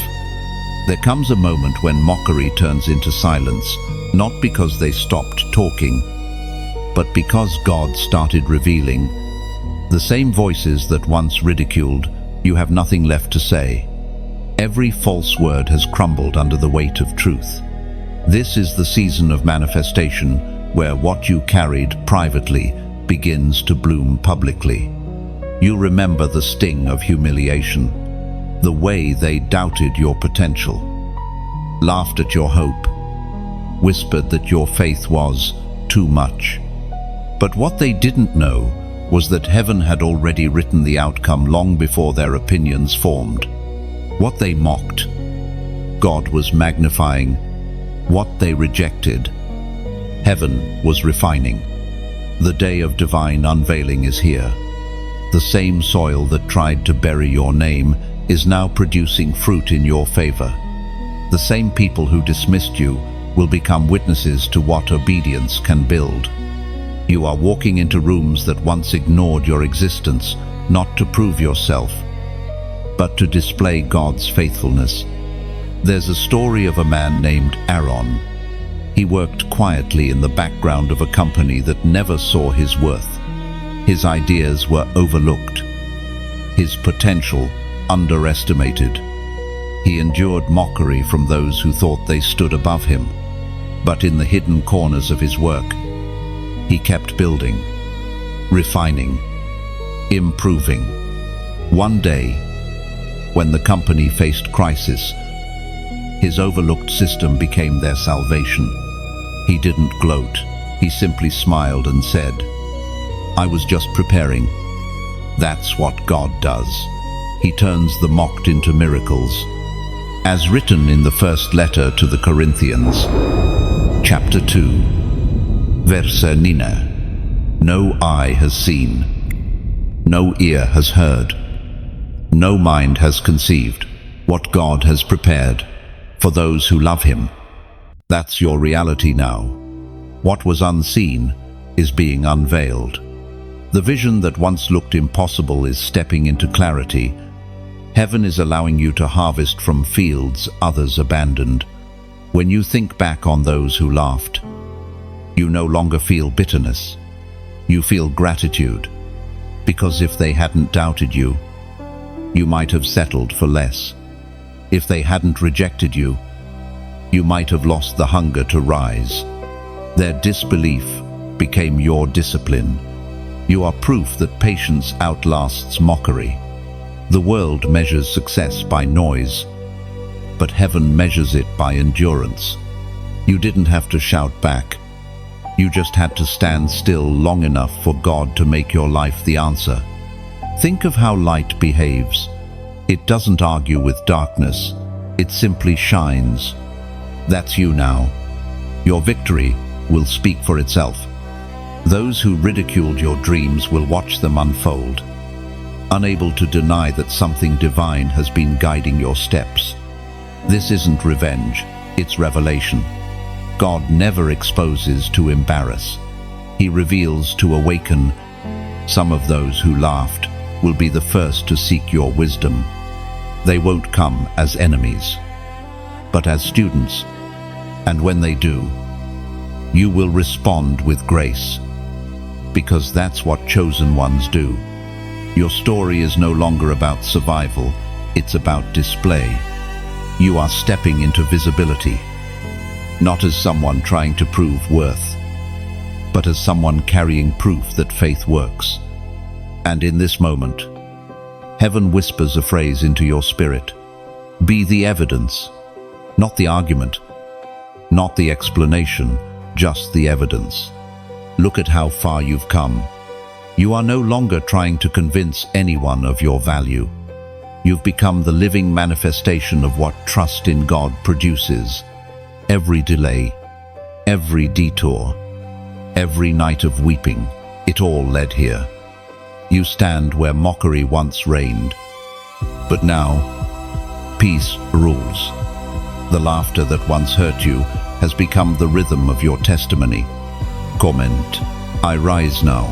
There comes a moment when mockery turns into silence, not because they stopped talking, but because God started revealing. The same voices that once ridiculed, you have nothing left to say. Every false word has crumbled under the weight of truth. This is the season of manifestation, where what you carried privately begins to bloom publicly. You remember the sting of humiliation, the way they doubted your potential, laughed at your hope, whispered that your faith was too much. But what they didn't know was that heaven had already written the outcome long before their opinions formed. What they mocked, God was magnifying. What they rejected, heaven was refining. The day of divine unveiling is here. The same soil that tried to bury your name is now producing fruit in your favor. The same people who dismissed you will become witnesses to what obedience can build. You are walking into rooms that once ignored your existence, not to prove yourself, but to display God's faithfulness. There's a story of a man named Aaron. He worked quietly in the background of a company that never saw his worth. His ideas were overlooked, his potential underestimated. He endured mockery from those who thought they stood above him. But in the hidden corners of his work, he kept building, refining, improving. One day, when the company faced crisis, his overlooked system became their salvation. He didn't gloat. He simply smiled and said, "I was just preparing." That's what God does. He turns the mocked into miracles. As written in the first letter to the Corinthians, chapter 2, verse 9, no eye has seen, no ear has heard, no mind has conceived what God has prepared for those who love Him. That's your reality now. What was unseen is being unveiled. The vision that once looked impossible is stepping into clarity. Heaven is allowing you to harvest from fields others abandoned. When you think back on those who laughed, you no longer feel bitterness. You feel gratitude, because if they hadn't doubted you, you might have settled for less. If they hadn't rejected you, you might have lost the hunger to rise. Their disbelief became your discipline. You are proof that patience outlasts mockery. The world measures success by noise, but heaven measures it by endurance. You didn't have to shout back. You just had to stand still long enough for God to make your life the answer. Think of how light behaves. It doesn't argue with darkness. It simply shines. That's you now. Your victory will speak for itself. Those who ridiculed your dreams will watch them unfold, unable to deny that something divine has been guiding your steps. This isn't revenge, it's revelation. God never exposes to embarrass. He reveals to awaken. Some of those who laughed will be the first to seek your wisdom. They won't come as enemies, but as students. And when they do, you will respond with grace, because that's what chosen ones do. Your story is no longer about survival, it's about display. You are stepping into visibility, not as someone trying to prove worth, but as someone carrying proof that faith works. And in this moment, heaven whispers a phrase into your spirit. Be the evidence, not the argument, not the explanation, just the evidence. Look at how far you've come. You are no longer trying to convince anyone of your value. You've become the living manifestation of what trust in God produces. Every delay, every detour, every night of weeping, it all led here. You stand where mockery once reigned, but now peace rules. The laughter that once hurt you has become the rhythm of your testimony. Comment, I rise now.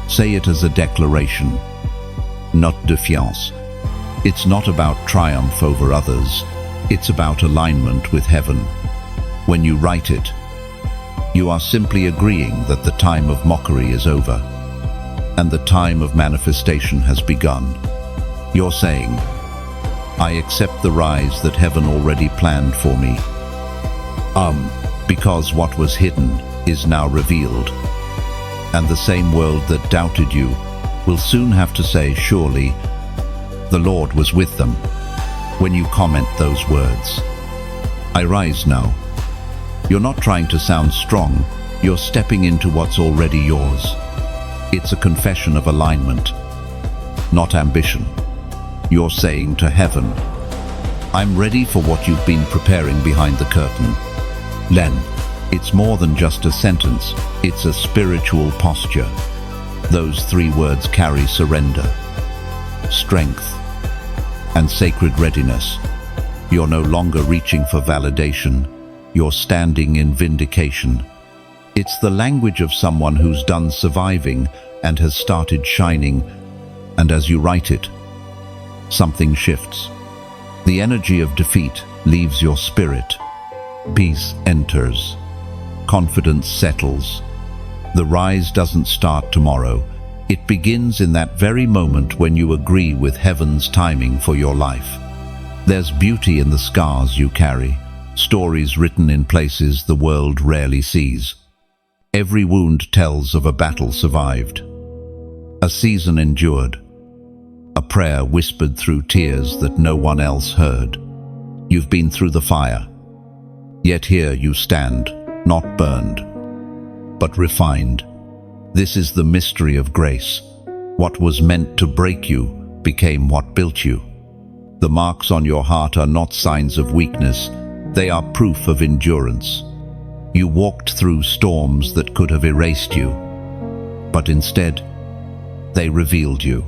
Say it as a declaration, not defiance. It's not about triumph over others, it's about alignment with heaven. When you write it, you are simply agreeing that the time of mockery is over, and the time of manifestation has begun. You're saying, I accept the rise that heaven already planned for me. Because what was hidden is now revealed. And the same world that doubted you will soon have to say, surely, the Lord was with them, when you comment those words. I rise now. You're not trying to sound strong, you're stepping into what's already yours. It's a confession of alignment, not ambition. You're saying to heaven, I'm ready for what you've been preparing behind the curtain. Len, it's more than just a sentence, it's a spiritual posture. Those 3 words carry surrender, strength, and sacred readiness. You're no longer reaching for validation, you're standing in vindication. It's the language of someone who's done surviving and has started shining, and as you write it, something shifts. The energy of defeat leaves your spirit. Peace enters. Confidence settles. The rise doesn't start tomorrow. It begins in that very moment when you agree with heaven's timing for your life. There's beauty in the scars you carry, stories written in places the world rarely sees. Every wound tells of a battle survived, a season endured, a prayer whispered through tears that no one else heard. You've been through the fire, yet here you stand, not burned, but refined. This is the mystery of grace. What was meant to break you became what built you. The marks on your heart are not signs of weakness, they are proof of endurance. You walked through storms that could have erased you, but instead, they revealed you.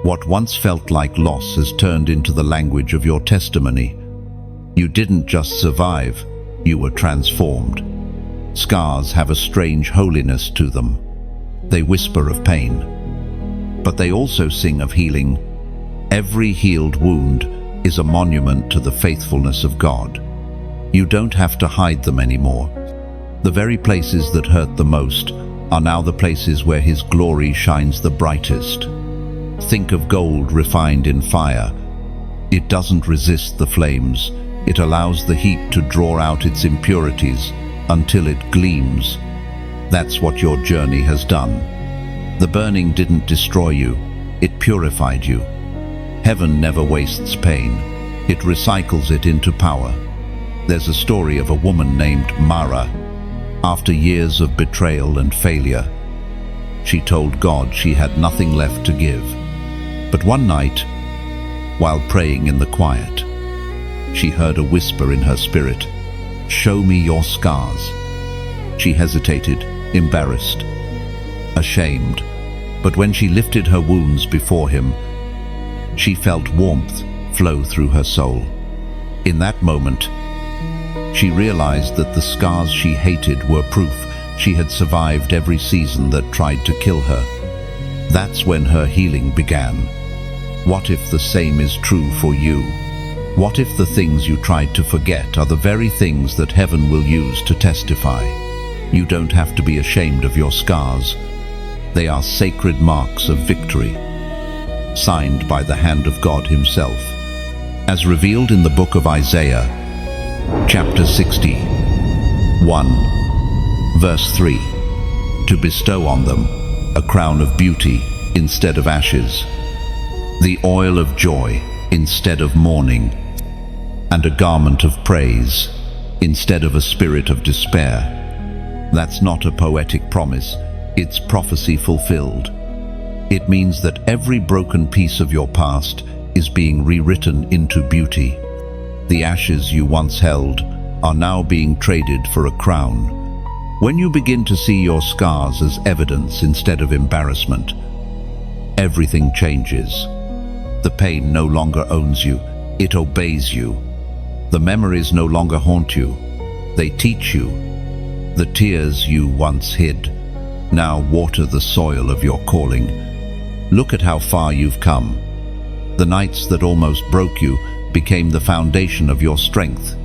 What once felt like loss has turned into the language of your testimony. You didn't just survive, you were transformed. Scars have a strange holiness to them. They whisper of pain, but they also sing of healing. Every healed wound is a monument to the faithfulness of God. You don't have to hide them anymore. The very places that hurt the most are now the places where His glory shines the brightest. Think of gold refined in fire. It doesn't resist the flames. It allows the heat to draw out its impurities until it gleams. That's what your journey has done. The burning didn't destroy you, it purified you. Heaven never wastes pain. It recycles it into power. There's a story of a woman named Mara. After years of betrayal and failure, she told God she had nothing left to give. But one night, while praying in the quiet, she heard a whisper in her spirit, "Show me your scars." She hesitated, embarrassed, ashamed, but when she lifted her wounds before Him, she felt warmth flow through her soul. In that moment, she realized that the scars she hated were proof she had survived every season that tried to kill her. That's when her healing began. What if the same is true for you? What if the things you tried to forget are the very things that heaven will use to testify? You don't have to be ashamed of your scars. They are sacred marks of victory, signed by the hand of God Himself. As revealed in the book of Isaiah, chapter 61, verse 3, to bestow on them a crown of beauty instead of ashes, the oil of joy instead of mourning, and a garment of praise instead of a spirit of despair. That's not a poetic promise, it's prophecy fulfilled. It means that every broken piece of your past is being rewritten into beauty. The ashes you once held are now being traded for a crown. When you begin to see your scars as evidence instead of embarrassment, everything changes. The pain no longer owns you, it obeys you. The memories no longer haunt you, they teach you. The tears you once hid now water the soil of your calling. Look at how far you've come. The nights that almost broke you became the foundation of your strength.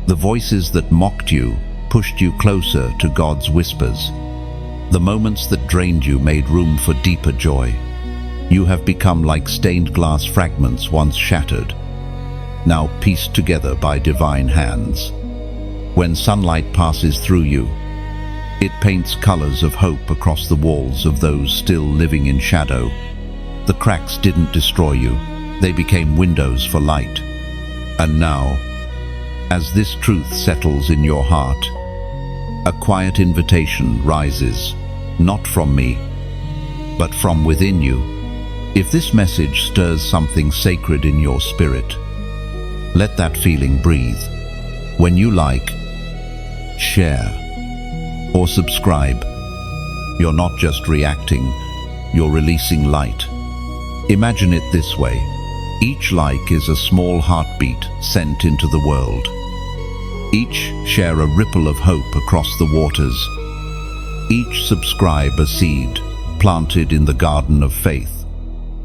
The voices that mocked you pushed you closer to God's whispers. The moments that drained you made room for deeper joy. You have become like stained glass fragments once shattered, now pieced together by divine hands. When sunlight passes through you, it paints colors of hope across the walls of those still living in shadow. The cracks didn't destroy you, they became windows for light. And now, as this truth settles in your heart, a quiet invitation rises, not from me, but from within you. If this message stirs something sacred in your spirit, let that feeling breathe. When you like, share, or subscribe, you're not just reacting, you're releasing light. Imagine it this way. Each like is a small heartbeat sent into the world. Each share a ripple of hope across the waters. Each subscribe a seed planted in the garden of faith.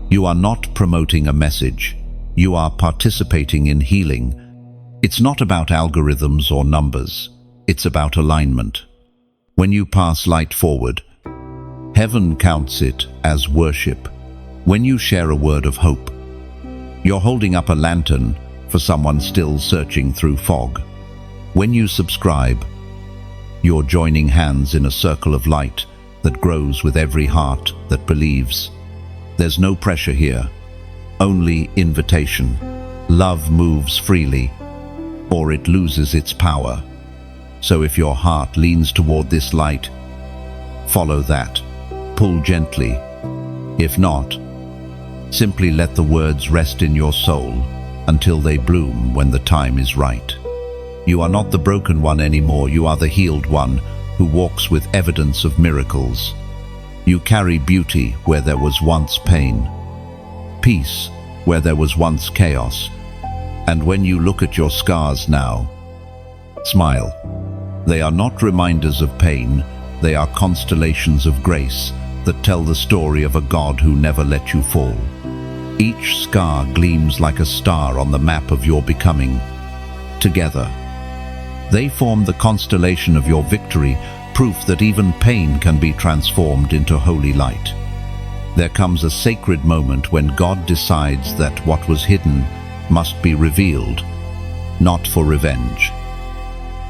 You are not promoting a message. You are participating in healing. It's not about algorithms or numbers. It's about alignment. When you pass light forward, heaven counts it as worship. When you share a word of hope, you're holding up a lantern for someone still searching through fog. When you subscribe, you're joining hands in a circle of light that grows with every heart that believes. There's no pressure here, only invitation. Love moves freely, or it loses its power. So if your heart leans toward this light, follow that. Pull gently. If not, simply let the words rest in your soul until they bloom when the time is right. You are not the broken one anymore, you are the healed one who walks with evidence of miracles. You carry beauty where there was once pain, peace where there was once chaos, and when you look at your scars now, smile. They are not reminders of pain, they are constellations of grace that tell the story of a God who never let you fall. Each scar gleams like a star on the map of your becoming. Together, they form the constellation of your victory, proof that even pain can be transformed into holy light. There comes a sacred moment when God decides that what was hidden must be revealed, not for revenge,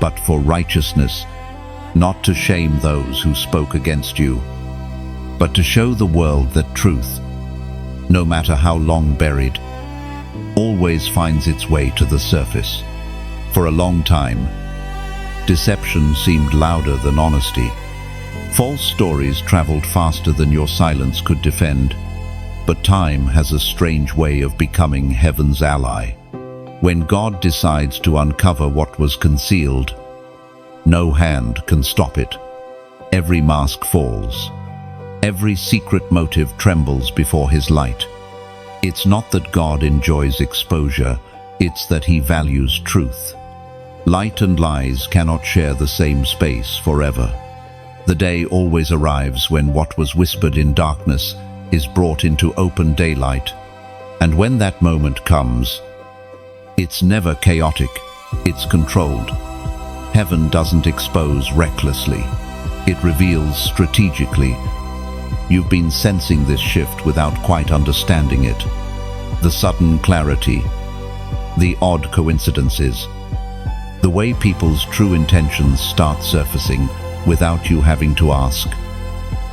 but for righteousness, not to shame those who spoke against you, but to show the world that truth, no matter how long buried, always finds its way to the surface. For a long time, deception seemed louder than honesty. False stories traveled faster than your silence could defend. But time has a strange way of becoming heaven's ally. When God decides to uncover what was concealed, no hand can stop it. Every mask falls. Every secret motive trembles before his light. It's not that God enjoys exposure, it's that he values truth. Light and lies cannot share the same space forever. The day always arrives when what was whispered in darkness is brought into open daylight. And when that moment comes, it's never chaotic, it's controlled. Heaven doesn't expose recklessly, it reveals strategically. You've been sensing this shift without quite understanding it. The sudden clarity, the odd coincidences, the way people's true intentions start surfacing without you having to ask.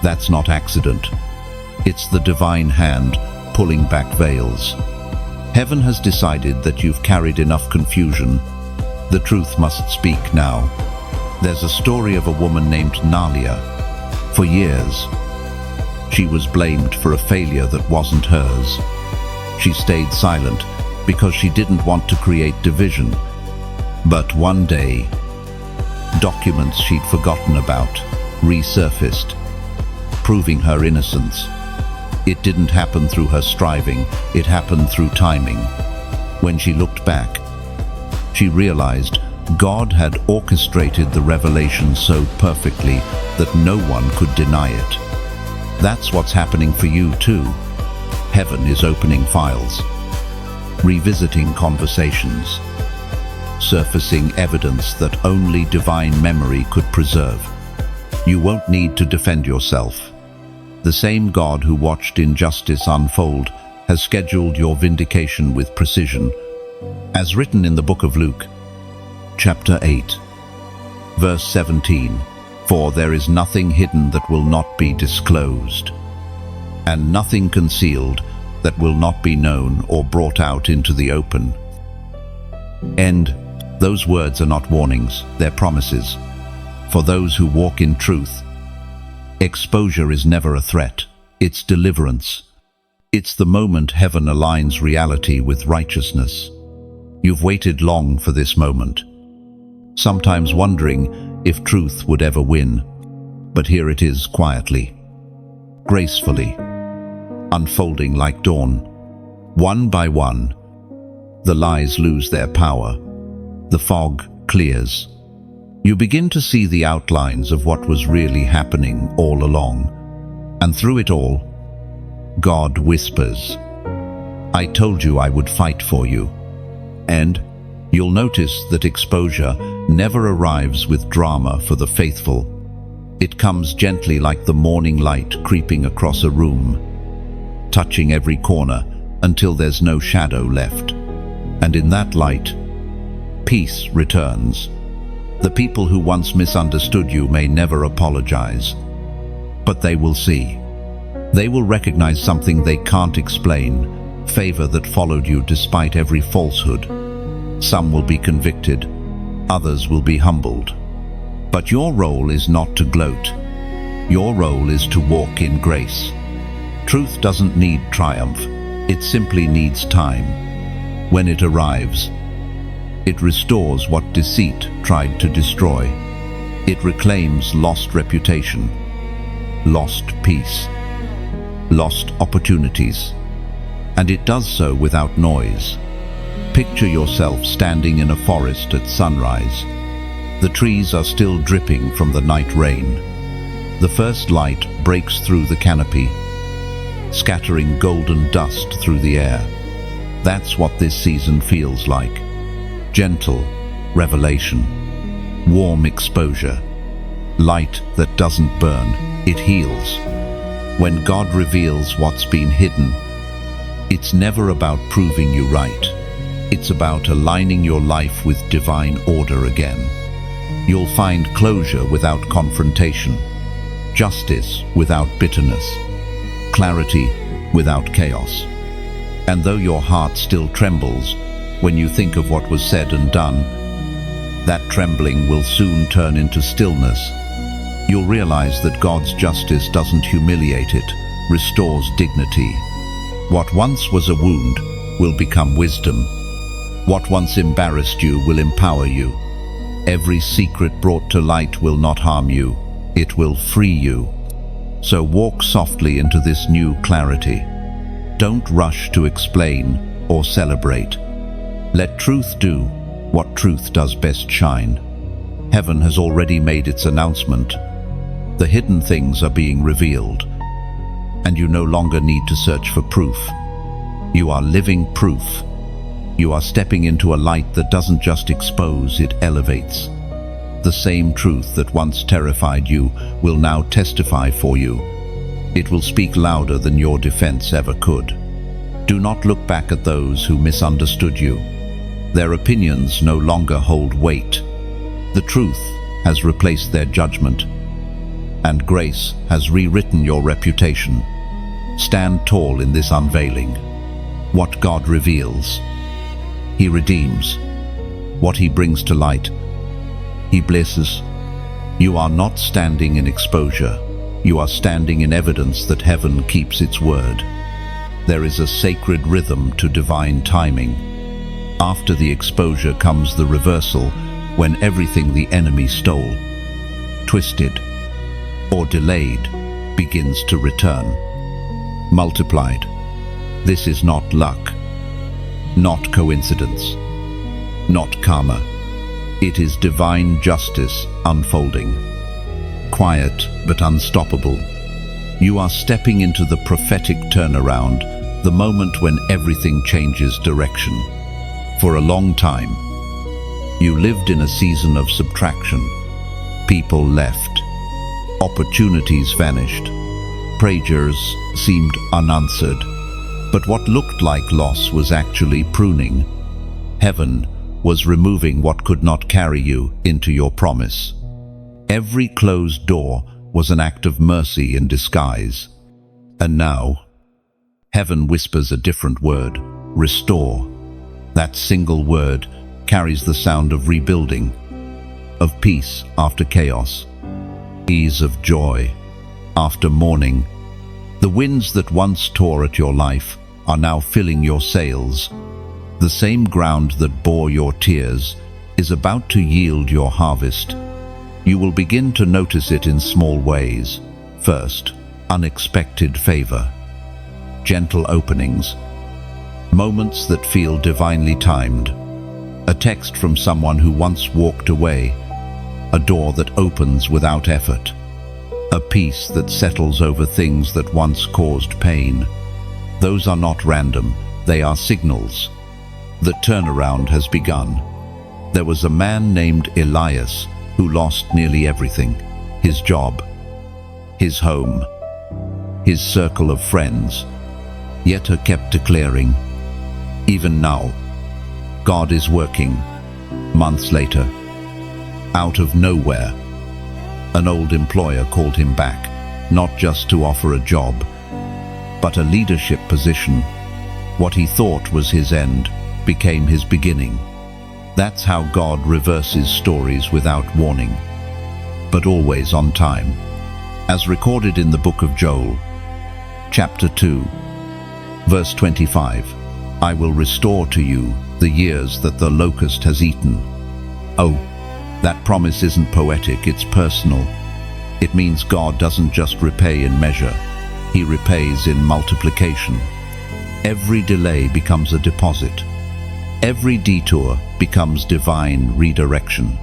That's not accident. It's the divine hand pulling back veils. Heaven has decided that you've carried enough confusion. The truth must speak now. There's a story of a woman named Nalia. For years, she was blamed for a failure that wasn't hers. She stayed silent because she didn't want to create division. But one day, documents she'd forgotten about resurfaced, proving her innocence. It didn't happen through her striving, it happened through timing. When she looked back, she realized God had orchestrated the revelation so perfectly that no one could deny it. That's what's happening for you too. Heaven is opening files, revisiting conversations, surfacing evidence that only divine memory could preserve. You won't need to defend yourself. The same God who watched injustice unfold has scheduled your vindication with precision. As written in the book of Luke, chapter 8, verse 17, "For there is nothing hidden that will not be disclosed, and nothing concealed that will not be known or brought out into the open." And those words are not warnings, they're promises. For those who walk in truth, exposure is never a threat, it's deliverance. It's the moment heaven aligns reality with righteousness. You've waited long for this moment, sometimes wondering if truth would ever win. But here it is quietly, gracefully, unfolding like dawn. One by one, the lies lose their power. The fog clears. You begin to see the outlines of what was really happening all along. And through it all, God whispers, "I told you I would fight for you." And you'll notice that exposure never arrives with drama for the faithful. It comes gently like the morning light creeping across a room, touching every corner until there's no shadow left. And in that light, peace returns. The people who once misunderstood you may never apologize, but they will see. They will recognize something they can't explain, favor that followed you despite every falsehood. Some will be convicted, others will be humbled. But your role is not to gloat. Your role is to walk in grace. Truth doesn't need triumph, it simply needs time. When it arrives, it restores what deceit tried to destroy. It reclaims lost reputation, lost peace, lost opportunities. And it does so without noise. Picture yourself standing in a forest at sunrise. The trees are still dripping from the night rain. The first light breaks through the canopy, scattering golden dust through the air. That's what this season feels like. Gentle revelation, warm exposure, Light that doesn't burn, it heals. When God reveals what's been hidden, it's never about proving you right. It's about aligning your life with divine order again. You'll find closure without confrontation, justice without bitterness, clarity without chaos. And though your heart still trembles when you think of what was said and done, that trembling will soon turn into stillness. You'll realize that God's justice doesn't humiliate, it restores dignity. What once was a wound will become wisdom. What once embarrassed you will empower you. Every secret brought to light will not harm you, it will free you. So walk softly into this new clarity. Don't rush to explain or celebrate. Let truth do what truth does best: shine. Heaven has already made its announcement. The hidden things are being revealed, and you no longer need to search for proof. You are living proof. You are stepping into a light that doesn't just expose, it elevates. The same truth that once terrified you will now testify for you. It will speak louder than your defense ever could. Do not look back at those who misunderstood you. Their opinions no longer hold weight. The truth has replaced their judgment, and grace has rewritten your reputation. Stand tall in this unveiling. What God reveals, He redeems. What He brings to light, He blesses. You are not standing in exposure. You are standing in evidence that heaven keeps its word. There is a sacred rhythm to divine timing. After the exposure comes the reversal, when everything the enemy stole, twisted, or delayed begins to return, multiplied. This is not luck, not coincidence, not karma. It is divine justice unfolding. Quiet but unstoppable. You are stepping into the prophetic turnaround, the moment when everything changes direction. For a long time, you lived in a season of subtraction. People left. Opportunities vanished. Prayers seemed unanswered. But what looked like loss was actually pruning. Heaven was removing what could not carry you into your promise. Every closed door was an act of mercy in disguise. And now, heaven whispers a different word: restore. That single word carries the sound of rebuilding, of peace after chaos, ease of joy after mourning. The winds that once tore at your life are now filling your sails. The same ground that bore your tears is about to yield your harvest. You will begin to notice it in small ways. First, unexpected favor, gentle openings, moments that feel divinely timed. A text from someone who once walked away, a door that opens without effort, a peace that settles over things that once caused pain. Those are not random, they are signals. The turnaround has begun. There was a man named Elias who lost nearly everything: his job, his home, his circle of friends. Yet he kept declaring, "Even now, God is working." Months later, out of nowhere, an old employer called him back, not just to offer a job, but a leadership position. What he thought was his end became his beginning. That's how God reverses stories without warning, but always on time. As recorded in the book of Joel, chapter 2, verse 25, "I will restore to you the years that the locust has eaten." Oh, that promise isn't poetic, it's personal. It means God doesn't just repay in measure, He repays in multiplication. Every delay becomes a deposit. Every detour becomes divine redirection.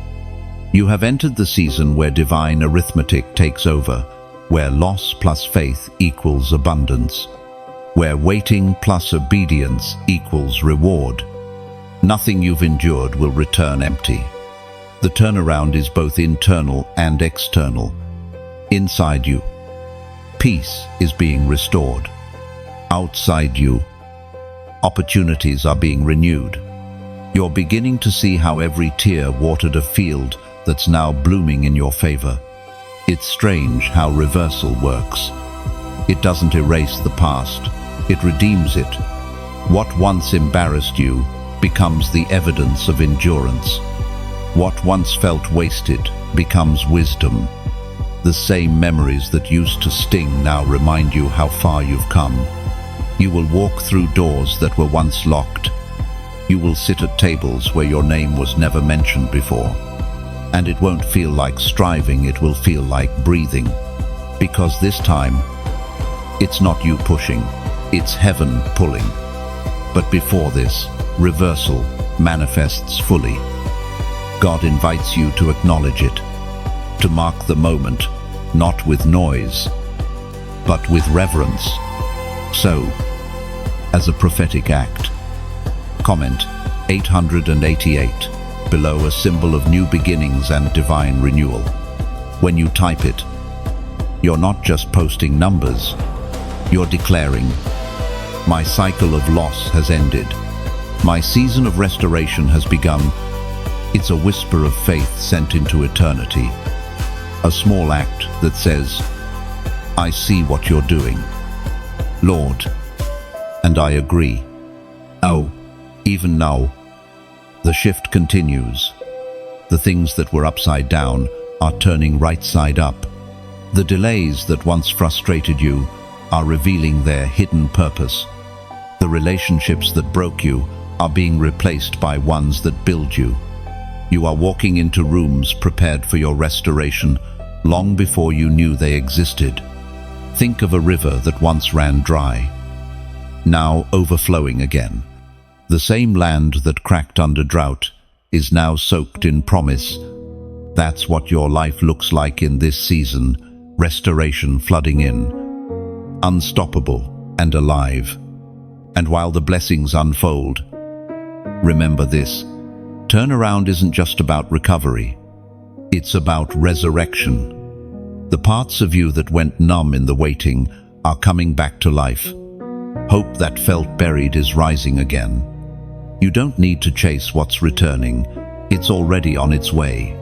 You have entered the season where divine arithmetic takes over, where loss plus faith equals abundance, where waiting plus obedience equals reward. Nothing you've endured will return empty. The turnaround is both internal and external. Inside you, peace is being restored. Outside you, opportunities are being renewed. You're beginning to see how every tear watered a field that's now blooming in your favor. It's strange how reversal works. It doesn't erase the past, it redeems it. What once embarrassed you becomes the evidence of endurance. What once felt wasted becomes wisdom. The same memories that used to sting now remind you how far you've come. You will walk through doors that were once locked. You will sit at tables where your name was never mentioned before. And it won't feel like striving, it will feel like breathing. Because this time, it's not you pushing, it's heaven pulling. But before this, reversal manifests fully. God invites you to acknowledge it, to mark the moment, not with noise, but with reverence. So, as a prophetic act, comment 888 below a symbol of new beginnings and divine renewal. When you type it, you're not just posting numbers, you're declaring, my cycle of loss has ended. My season of restoration has begun. It's a whisper of faith sent into eternity. A small act that says, I see what you're doing, Lord, and I agree. Oh, even now, the shift continues. The things that were upside down are turning right side up. The delays that once frustrated you are revealing their hidden purpose. The relationships that broke you are being replaced by ones that build you. You are walking into rooms prepared for your restoration long before you knew they existed. Think of a river that once ran dry, now overflowing again. The same land that cracked under drought is now soaked in promise. That's what your life looks like in this season, restoration flooding in, unstoppable and alive. And while the blessings unfold, remember this, turnaround isn't just about recovery, it's about resurrection. The parts of you that went numb in the waiting are coming back to life. Hope that felt buried is rising again. You don't need to chase what's returning, it's already on its way.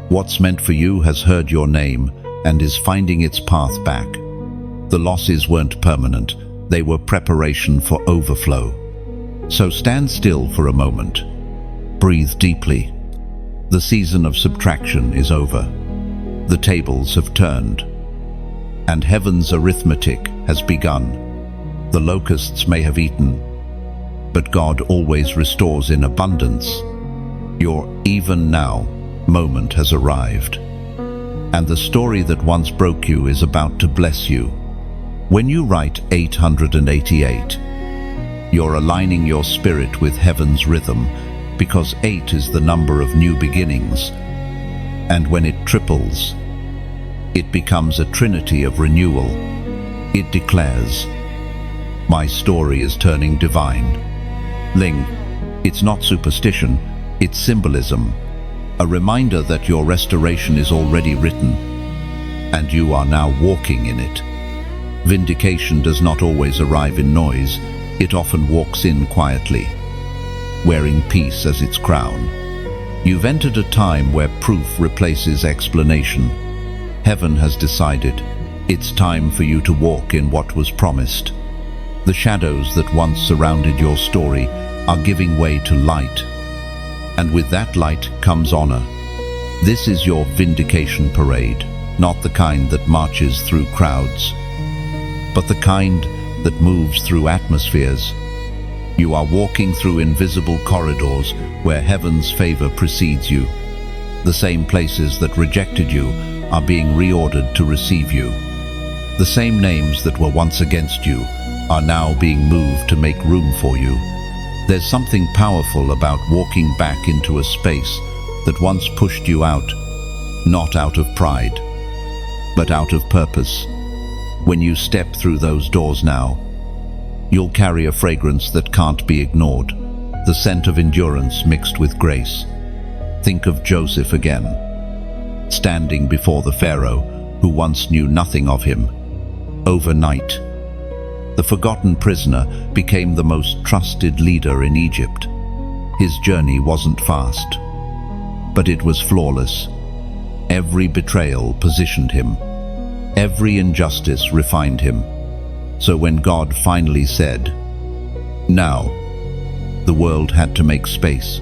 What's meant for you has heard your name and is finding its path back. The losses weren't permanent, they were preparation for overflow. So stand still for a moment. Breathe deeply. The season of subtraction is over. The tables have turned, and heaven's arithmetic has begun. The locusts may have eaten, but God always restores in abundance. Your even now moment has arrived, and the story that once broke you is about to bless you. When you write 888, you're aligning your spirit with heaven's rhythm, because 8 is the number of new beginnings, and when it triples, it becomes a trinity of renewal. It declares, my story is turning divine. Ling, it's not superstition, it's symbolism, a reminder that your restoration is already written, and you are now walking in it. Vindication does not always arrive in noise, it often walks in quietly, wearing peace as its crown. You've entered a time where proof replaces explanation. Heaven has decided, it's time for you to walk in what was promised. The shadows that once surrounded your story are giving way to light, and with that light comes honor. This is your vindication parade, not the kind that marches through crowds, but the kind that moves through atmospheres. You are walking through invisible corridors where heaven's favor precedes you. The same places that rejected you are being reordered to receive you. The same names that were once against you are now being moved to make room for you. There's something powerful about walking back into a space that once pushed you out, not out of pride, but out of purpose. When you step through those doors now, you'll carry a fragrance that can't be ignored, the scent of endurance mixed with grace. Think of Joseph again, standing before the Pharaoh who once knew nothing of him. Overnight, the forgotten prisoner became the most trusted leader in Egypt. His journey wasn't fast, but it was flawless. Every betrayal positioned him. Every injustice refined him. So when God finally said, "Now," the world had to make space.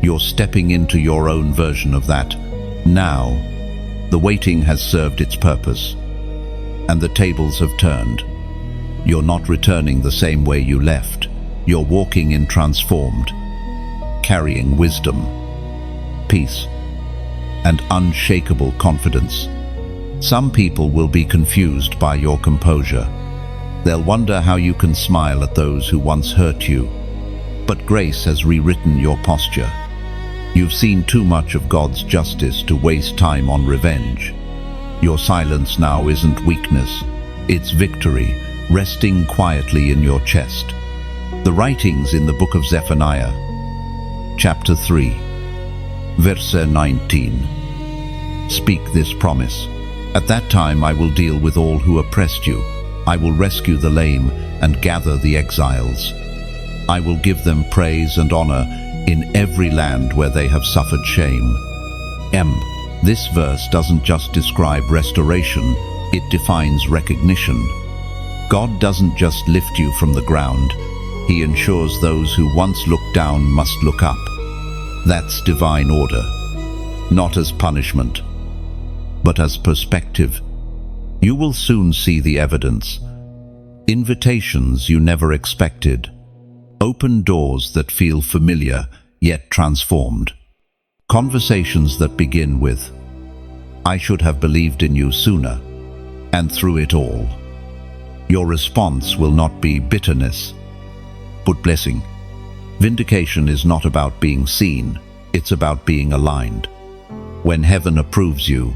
You're stepping into your own version of that. Now, the waiting has served its purpose, and the tables have turned. You're not returning the same way you left. You're walking in transformed, carrying wisdom, peace, and unshakable confidence. Some people will be confused by your composure. They'll wonder how you can smile at those who once hurt you. But grace has rewritten your posture. You've seen too much of God's justice to waste time on revenge. Your silence now isn't weakness, it's victory, resting quietly in your chest. The writings in the book of Zephaniah, chapter 3, verse 19, speak this promise. At that time I will deal with all who oppressed you. I will rescue the lame and gather the exiles. I will give them praise and honor in every land where they have suffered shame. This verse doesn't just describe restoration, it defines recognition. God doesn't just lift you from the ground, He ensures those who once looked down must look up. That's divine order, not as punishment, but as perspective. You will soon see the evidence. Invitations you never expected. Open doors that feel familiar, yet transformed. Conversations that begin with, "I should have believed in you sooner," and through it all, your response will not be bitterness, but blessing. Vindication is not about being seen, it's about being aligned. When heaven approves you,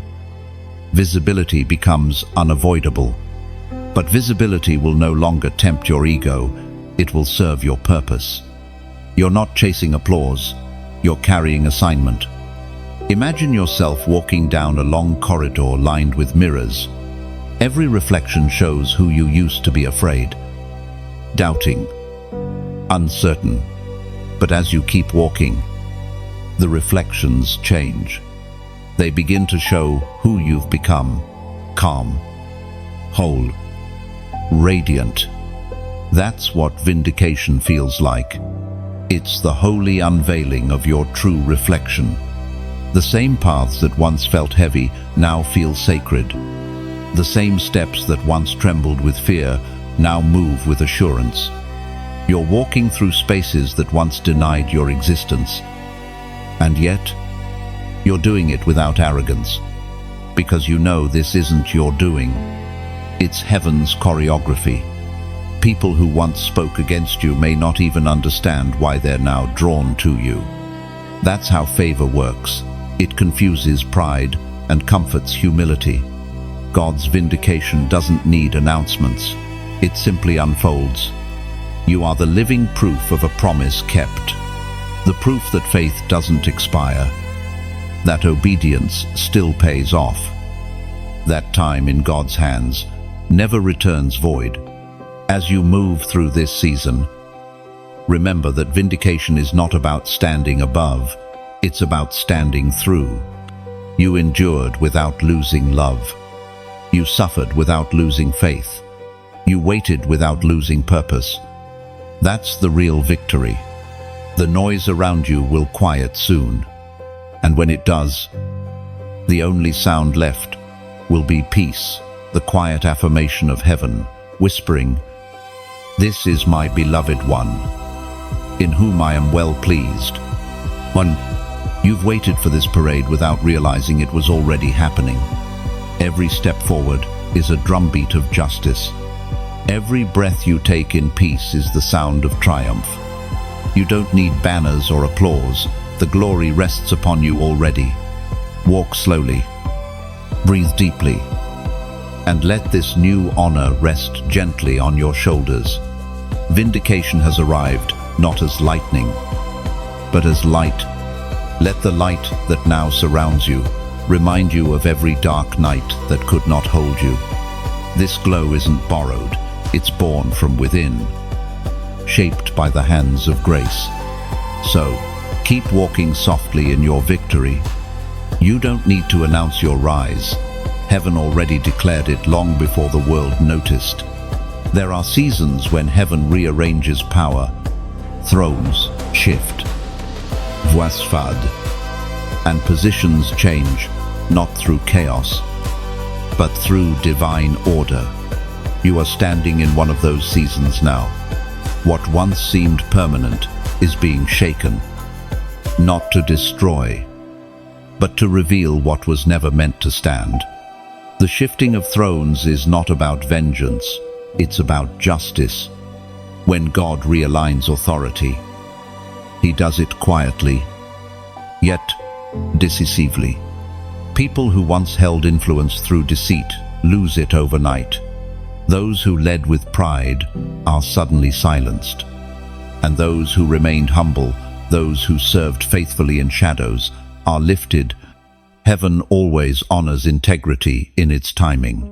visibility becomes unavoidable. But visibility will no longer tempt your ego, it will serve your purpose. You're not chasing applause, you're carrying assignment. Imagine yourself walking down a long corridor lined with mirrors. Every reflection shows who you used to be afraid, doubting, uncertain. But as you keep walking, the reflections change. They begin to show who you've become: calm, whole, radiant. That's what vindication feels like. It's the holy unveiling of your true reflection. The same paths that once felt heavy now feel sacred. The same steps that once trembled with fear now move with assurance. You're walking through spaces that once denied your existence. And yet, you're doing it without arrogance, because you know this isn't your doing. It's heaven's choreography. People who once spoke against you may not even understand why they're now drawn to you. That's how favor works. It confuses pride and comforts humility. God's vindication doesn't need announcements. It simply unfolds. You are the living proof of a promise kept. The proof that faith doesn't expire. That obedience still pays off. That time in God's hands never returns void. As you move through this season, remember that vindication is not about standing above, it's about standing through. You endured without losing love. You suffered without losing faith. You waited without losing purpose. That's the real victory. The noise around you will quiet soon. And when it does, the only sound left will be peace, the quiet affirmation of heaven, whispering, "This is my beloved one, in whom I am well pleased." You've waited for this parade without realizing it was already happening. Every step forward is a drumbeat of justice. Every breath you take in peace is the sound of triumph. You don't need banners or applause. The glory rests upon you already. Walk slowly, breathe deeply, and let this new honor rest gently on your shoulders. Vindication has arrived, not as lightning, but as light, Let the light that now surrounds you remind you of every dark night that could not hold you. This glow isn't borrowed, it's born from within, shaped by the hands of grace. So, keep walking softly in your victory. You don't need to announce your rise. Heaven already declared it long before the world noticed. There are seasons when heaven rearranges power. Thrones shift, voix fade, and positions change, not through chaos, but through divine order. You are standing in one of those seasons now. What once seemed permanent is being shaken, not to destroy, but to reveal what was never meant to stand. The shifting of thrones is not about vengeance, it's about justice. When God realigns authority, He does it quietly, yet decisively. People who once held influence through deceit lose it overnight. Those who led with pride are suddenly silenced. And those who remained humble, those who served faithfully in shadows, are lifted. Heaven always honors integrity in its timing.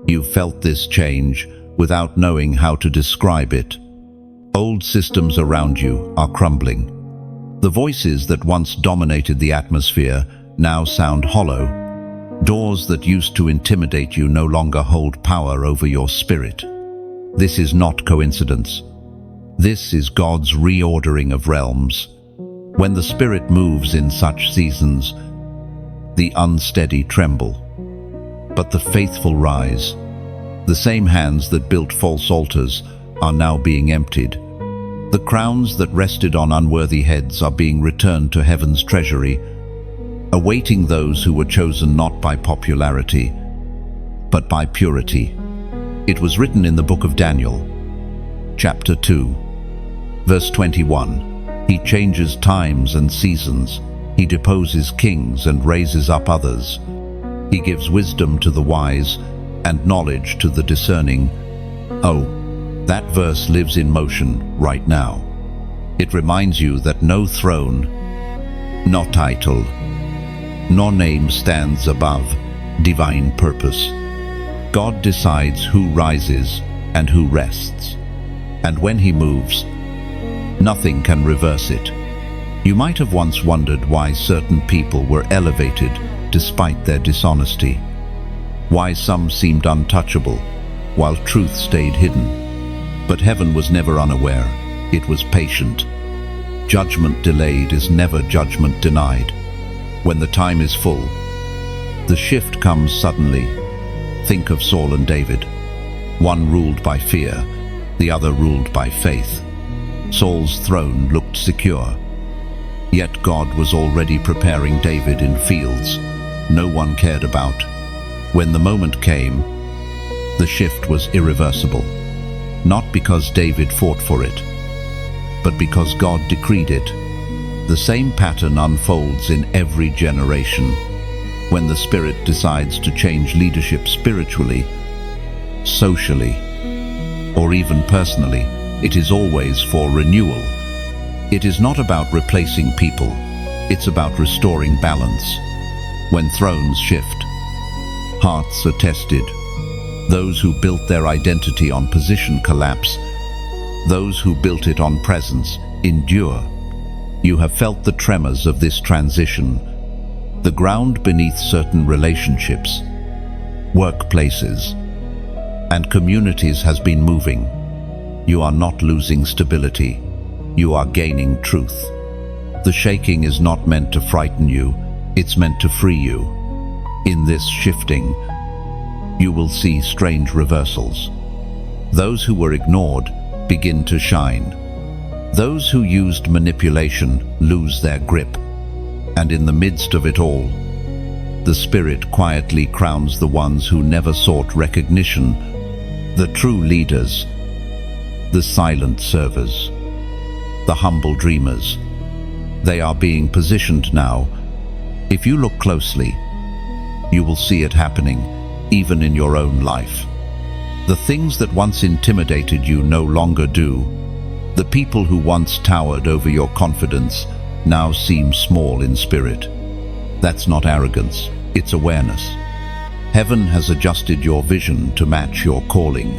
You felt this change without knowing how to describe it. Old systems around you are crumbling. The voices that once dominated the atmosphere now sound hollow. Doors that used to intimidate you no longer hold power over your spirit. This is not coincidence. This is God's reordering of realms. When the Spirit moves in such seasons, the unsteady tremble, but the faithful rise. The same hands that built false altars are now being emptied. The crowns that rested on unworthy heads are being returned to heaven's treasury, awaiting those who were chosen not by popularity, but by purity. It was written in the book of Daniel, chapter 2, verse 21. He changes times and seasons. He deposes kings and raises up others. He gives wisdom to the wise and knowledge to the discerning. Oh, that verse lives in motion right now. It reminds you that no throne, no title, no name stands above divine purpose. God decides who rises and who rests. And when He moves, nothing can reverse it. You might have once wondered why certain people were elevated despite their dishonesty, why some seemed untouchable while truth stayed hidden. But heaven was never unaware, it was patient. Judgment delayed is never judgment denied. When the time is full, the shift comes suddenly. Think of Saul and David. One ruled by fear, the other ruled by faith. Saul's throne looked secure, yet God was already preparing David in fields no one cared about. When the moment came, the shift was irreversible, not because David fought for it, but because God decreed it. The same pattern unfolds in every generation. When the Spirit decides to change leadership spiritually, socially, or even personally, it is always for renewal. It is not about replacing people, it's about restoring balance. When thrones shift, hearts are tested. Those who built their identity on position collapse. Those who built it on presence endure. You have felt the tremors of this transition. The ground beneath certain relationships, workplaces, and communities has been moving. You are not losing stability. You are gaining truth. The shaking is not meant to frighten you. It's meant to free you. In this shifting, you will see strange reversals. Those who were ignored begin to shine. Those who used manipulation lose their grip. And in the midst of it all, the Spirit quietly crowns the ones who never sought recognition, the true leaders, the silent servers, the humble dreamers. They are being positioned now. If you look closely, you will see it happening, even in your own life. The things that once intimidated you no longer do. The people who once towered over your confidence now seem small in spirit. That's not arrogance, it's awareness. Heaven has adjusted your vision to match your calling.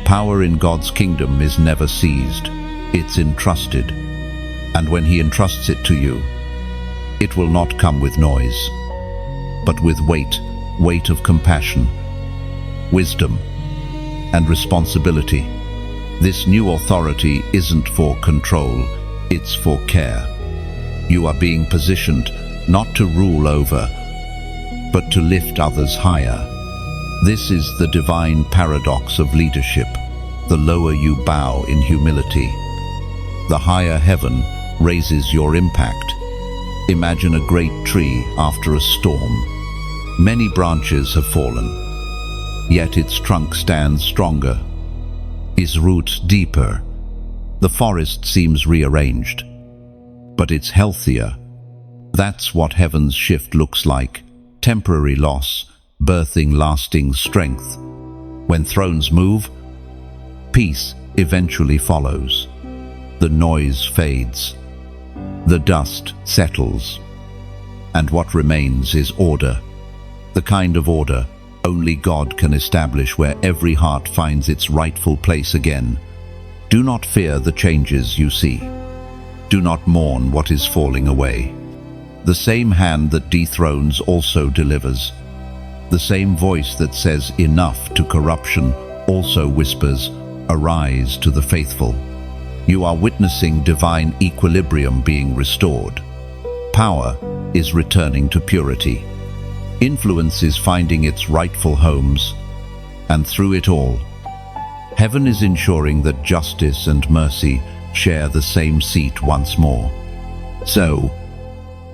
Power in God's kingdom is never seized, it's entrusted. And when He entrusts it to you, it will not come with noise, but with weight of compassion, wisdom, and responsibility. This new authority isn't for control, it's for care. You are being positioned not to rule over, but to lift others higher. This is the divine paradox of leadership. The lower you bow in humility, the higher heaven raises your impact. Imagine a great tree after a storm. Many branches have fallen, yet its trunk stands stronger, its roots deeper. The forest seems rearranged, but it's healthier. That's what heaven's shift looks like. Temporary loss, birthing lasting strength. When thrones move, peace eventually follows. The noise fades, the dust settles, and what remains is order. The kind of order only God can establish, where every heart finds its rightful place again. Do not fear the changes you see. Do not mourn what is falling away. The same hand that dethrones also delivers. The same voice that says enough to corruption also whispers, arise to the faithful. You are witnessing divine equilibrium being restored. Power is returning to purity. Influence is finding its rightful homes, and through it all, heaven is ensuring that justice and mercy share the same seat once more. So,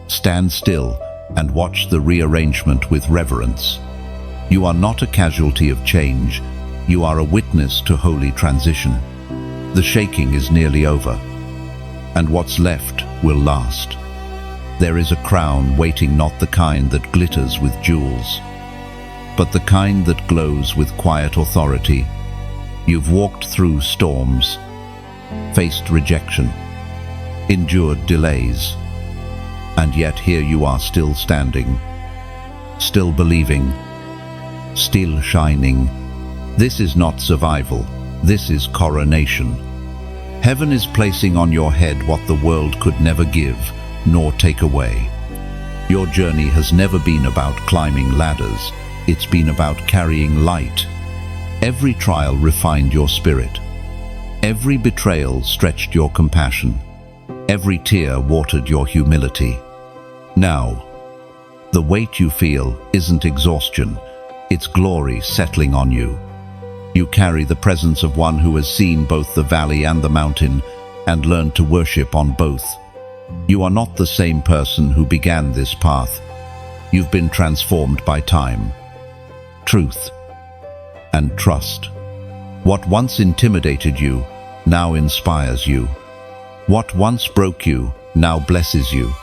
stand still and watch the rearrangement with reverence. You are not a casualty of change, you are a witness to holy transition. The shaking is nearly over, and what's left will last. There is a crown waiting, not the kind that glitters with jewels, but the kind that glows with quiet authority. You've walked through storms, faced rejection, endured delays, and yet here you are, still standing, still believing, still shining. This is not survival, this is coronation. Heaven is placing on your head what the world could never give, nor take away. Your journey has never been about climbing ladders, it's been about carrying light. Every trial refined your spirit. Every betrayal stretched your compassion. Every tear watered your humility. Now, the weight you feel isn't exhaustion, it's glory settling on you. You carry the presence of one who has seen both the valley and the mountain and learned to worship on both. You are not the same person who began this path. You've been transformed by time, truth, and trust. What once intimidated you now inspires you. What once broke you now blesses you.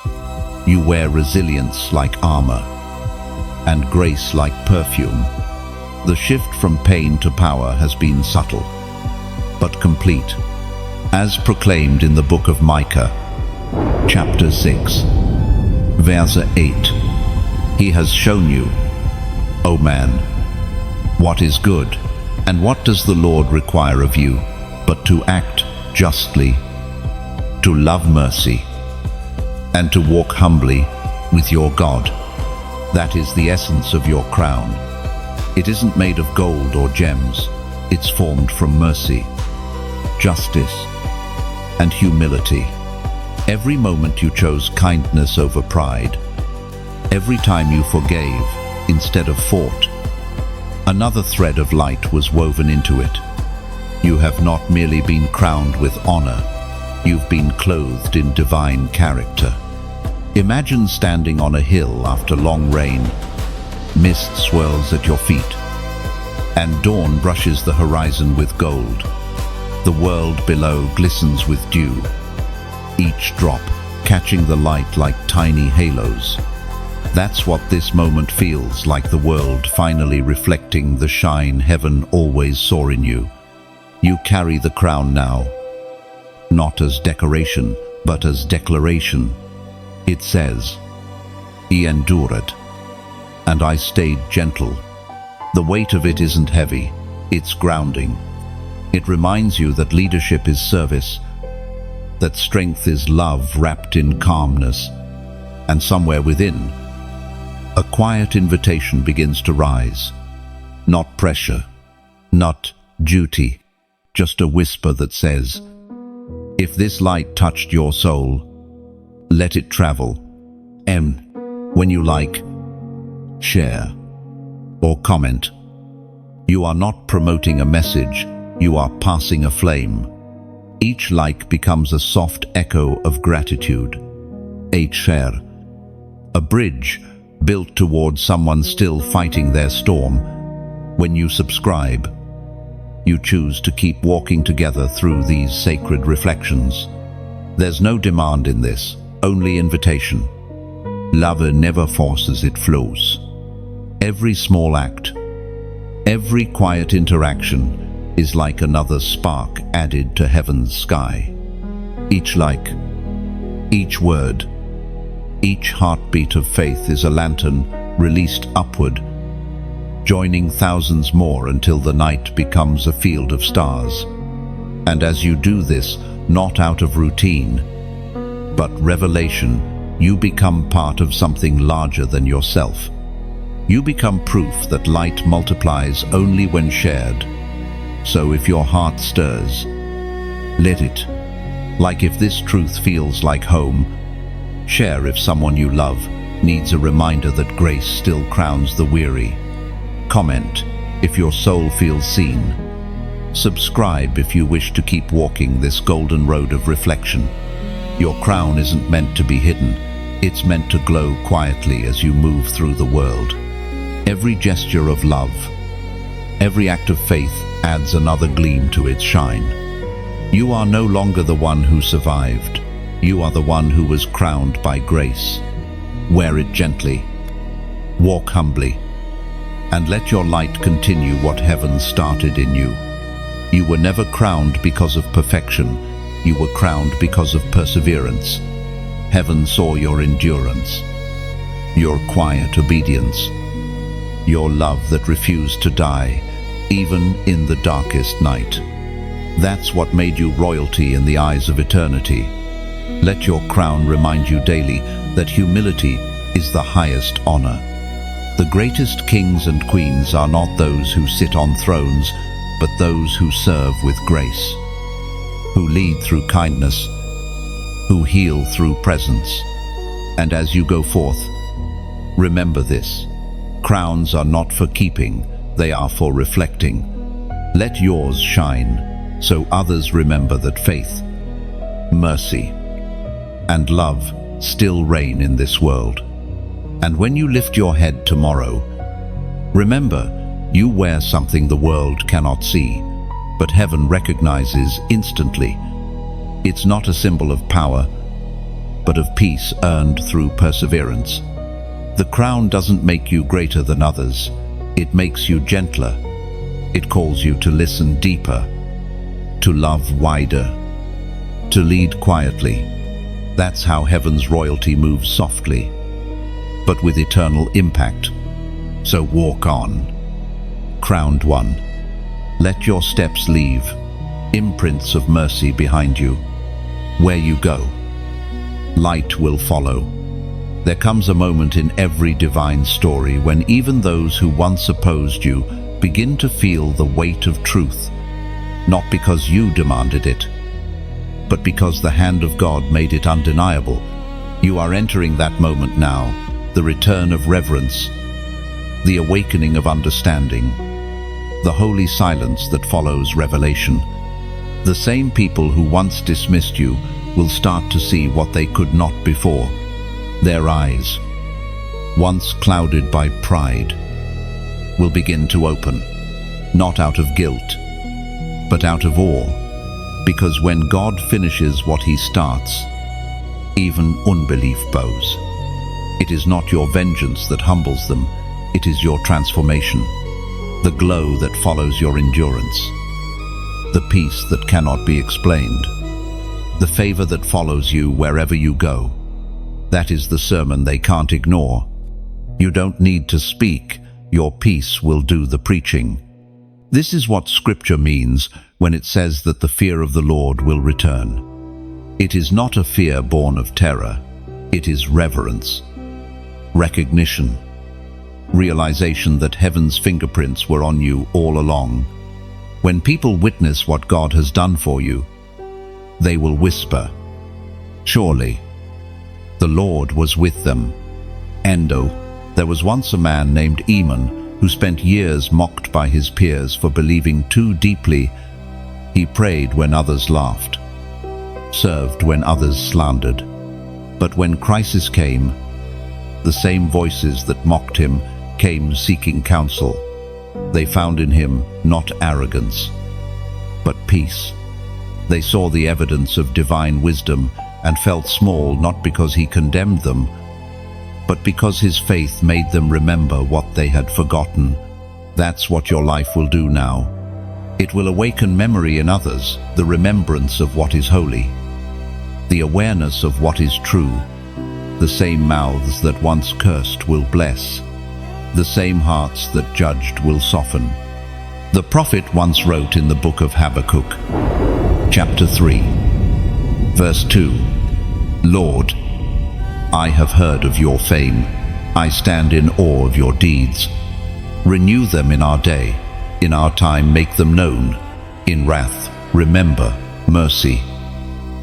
You wear resilience like armor and grace like perfume. The shift from pain to power has been subtle, but complete. As proclaimed in the book of Micah, chapter 6, verse 8, He has shown you, O man, what is good, and what does the Lord require of you, but to act justly, to love mercy, and to walk humbly with your God. That is the essence of your crown. It isn't made of gold or gems. It's formed from mercy, justice, and humility. Every moment you chose kindness over pride. Every time you forgave instead of fought. Another thread of light was woven into it. You have not merely been crowned with honor, you've been clothed in divine character. Imagine standing on a hill after long rain. Mist swirls at your feet, and dawn brushes the horizon with gold. The world below glistens with dew, each drop catching the light like tiny halos. That's what this moment feels like, the world finally reflecting the shine heaven always saw in you. You carry the crown now, not as decoration, but as declaration. It says, "He endured, and I stayed gentle." The weight of it isn't heavy, it's grounding. It reminds you that leadership is service, that strength is love wrapped in calmness, and somewhere within, a quiet invitation begins to rise. Not pressure, not duty, just a whisper that says, if this light touched your soul, let it travel. When you like, share, or comment, you are not promoting a message, you are passing a flame. Each like becomes a soft echo of gratitude. A share, a bridge built towards someone still fighting their storm. When you subscribe, you choose to keep walking together through these sacred reflections. There's no demand in this, only invitation. Love never forces, it flows. Every small act, every quiet interaction is like another spark added to heaven's sky. Each like, each word, each heartbeat of faith is a lantern released upward, joining thousands more until the night becomes a field of stars. And as you do this, not out of routine, but revelation, you become part of something larger than yourself. You become proof that light multiplies only when shared. So if your heart stirs, let it. Like if this truth feels like home, share if someone you love needs a reminder that grace still crowns the weary. Comment if your soul feels seen. Subscribe if you wish to keep walking this golden road of reflection. Your crown isn't meant to be hidden. It's meant to glow quietly as you move through the world. Every gesture of love, every act of faith adds another gleam to its shine. You are no longer the one who survived. You are the one who was crowned by grace. Wear it gently. Walk humbly. And let your light continue what heaven started in you. You were never crowned because of perfection. You were crowned because of perseverance. Heaven saw your endurance, your quiet obedience, your love that refused to die, even in the darkest night. That's what made you royalty in the eyes of eternity. Let your crown remind you daily that humility is the highest honor. The greatest kings and queens are not those who sit on thrones, but those who serve with grace, who lead through kindness, who heal through presence. And as you go forth, remember this: crowns are not for keeping, they are for reflecting. Let yours shine, so others remember that faith, mercy, and love still reign in this world. And when you lift your head tomorrow, remember, you wear something the world cannot see, but heaven recognizes instantly. It's not a symbol of power, but of peace earned through perseverance. The crown doesn't make you greater than others. It makes you gentler. It calls you to listen deeper, to love wider, to lead quietly. That's how heaven's royalty moves softly, but with eternal impact. So walk on, crowned one. Let your steps leave imprints of mercy behind you. Where you go, light will follow. There comes a moment in every divine story when even those who once opposed you begin to feel the weight of truth, not because you demanded it, but because the hand of God made it undeniable. You are entering that moment now, the return of reverence, the awakening of understanding, the holy silence that follows revelation. The same people who once dismissed you will start to see what they could not before. Their eyes, once clouded by pride, will begin to open, not out of guilt, but out of awe, because when God finishes what he starts, even unbelief bows. It is not your vengeance that humbles them, it is your transformation, the glow that follows your endurance, the peace that cannot be explained, the favor that follows you wherever you go. That is the sermon they can't ignore. You don't need to speak, your peace will do the preaching. This is what Scripture means when it says that the fear of the Lord will return. It is not a fear born of terror, it is reverence, recognition, realization that heaven's fingerprints were on you all along. When people witness what God has done for you, they will whisper, "Surely, the Lord was with them." Endo, there was once a man named Eamon who spent years mocked by his peers for believing too deeply. He prayed when others laughed, served when others slandered. But when crisis came, the same voices that mocked him came seeking counsel. They found in him not arrogance, but peace. They saw the evidence of divine wisdom and felt small not because he condemned them, but because his faith made them remember what they had forgotten. That's what your life will do now. It will awaken memory in others, the remembrance of what is holy, the awareness of what is true. The same mouths that once cursed will bless. The same hearts that judged will soften. The prophet once wrote in the book of Habakkuk, chapter 3, verse 2, "Lord, I have heard of your fame. I stand in awe of your deeds. Renew them in our day. In our time make them known. In wrath, remember mercy."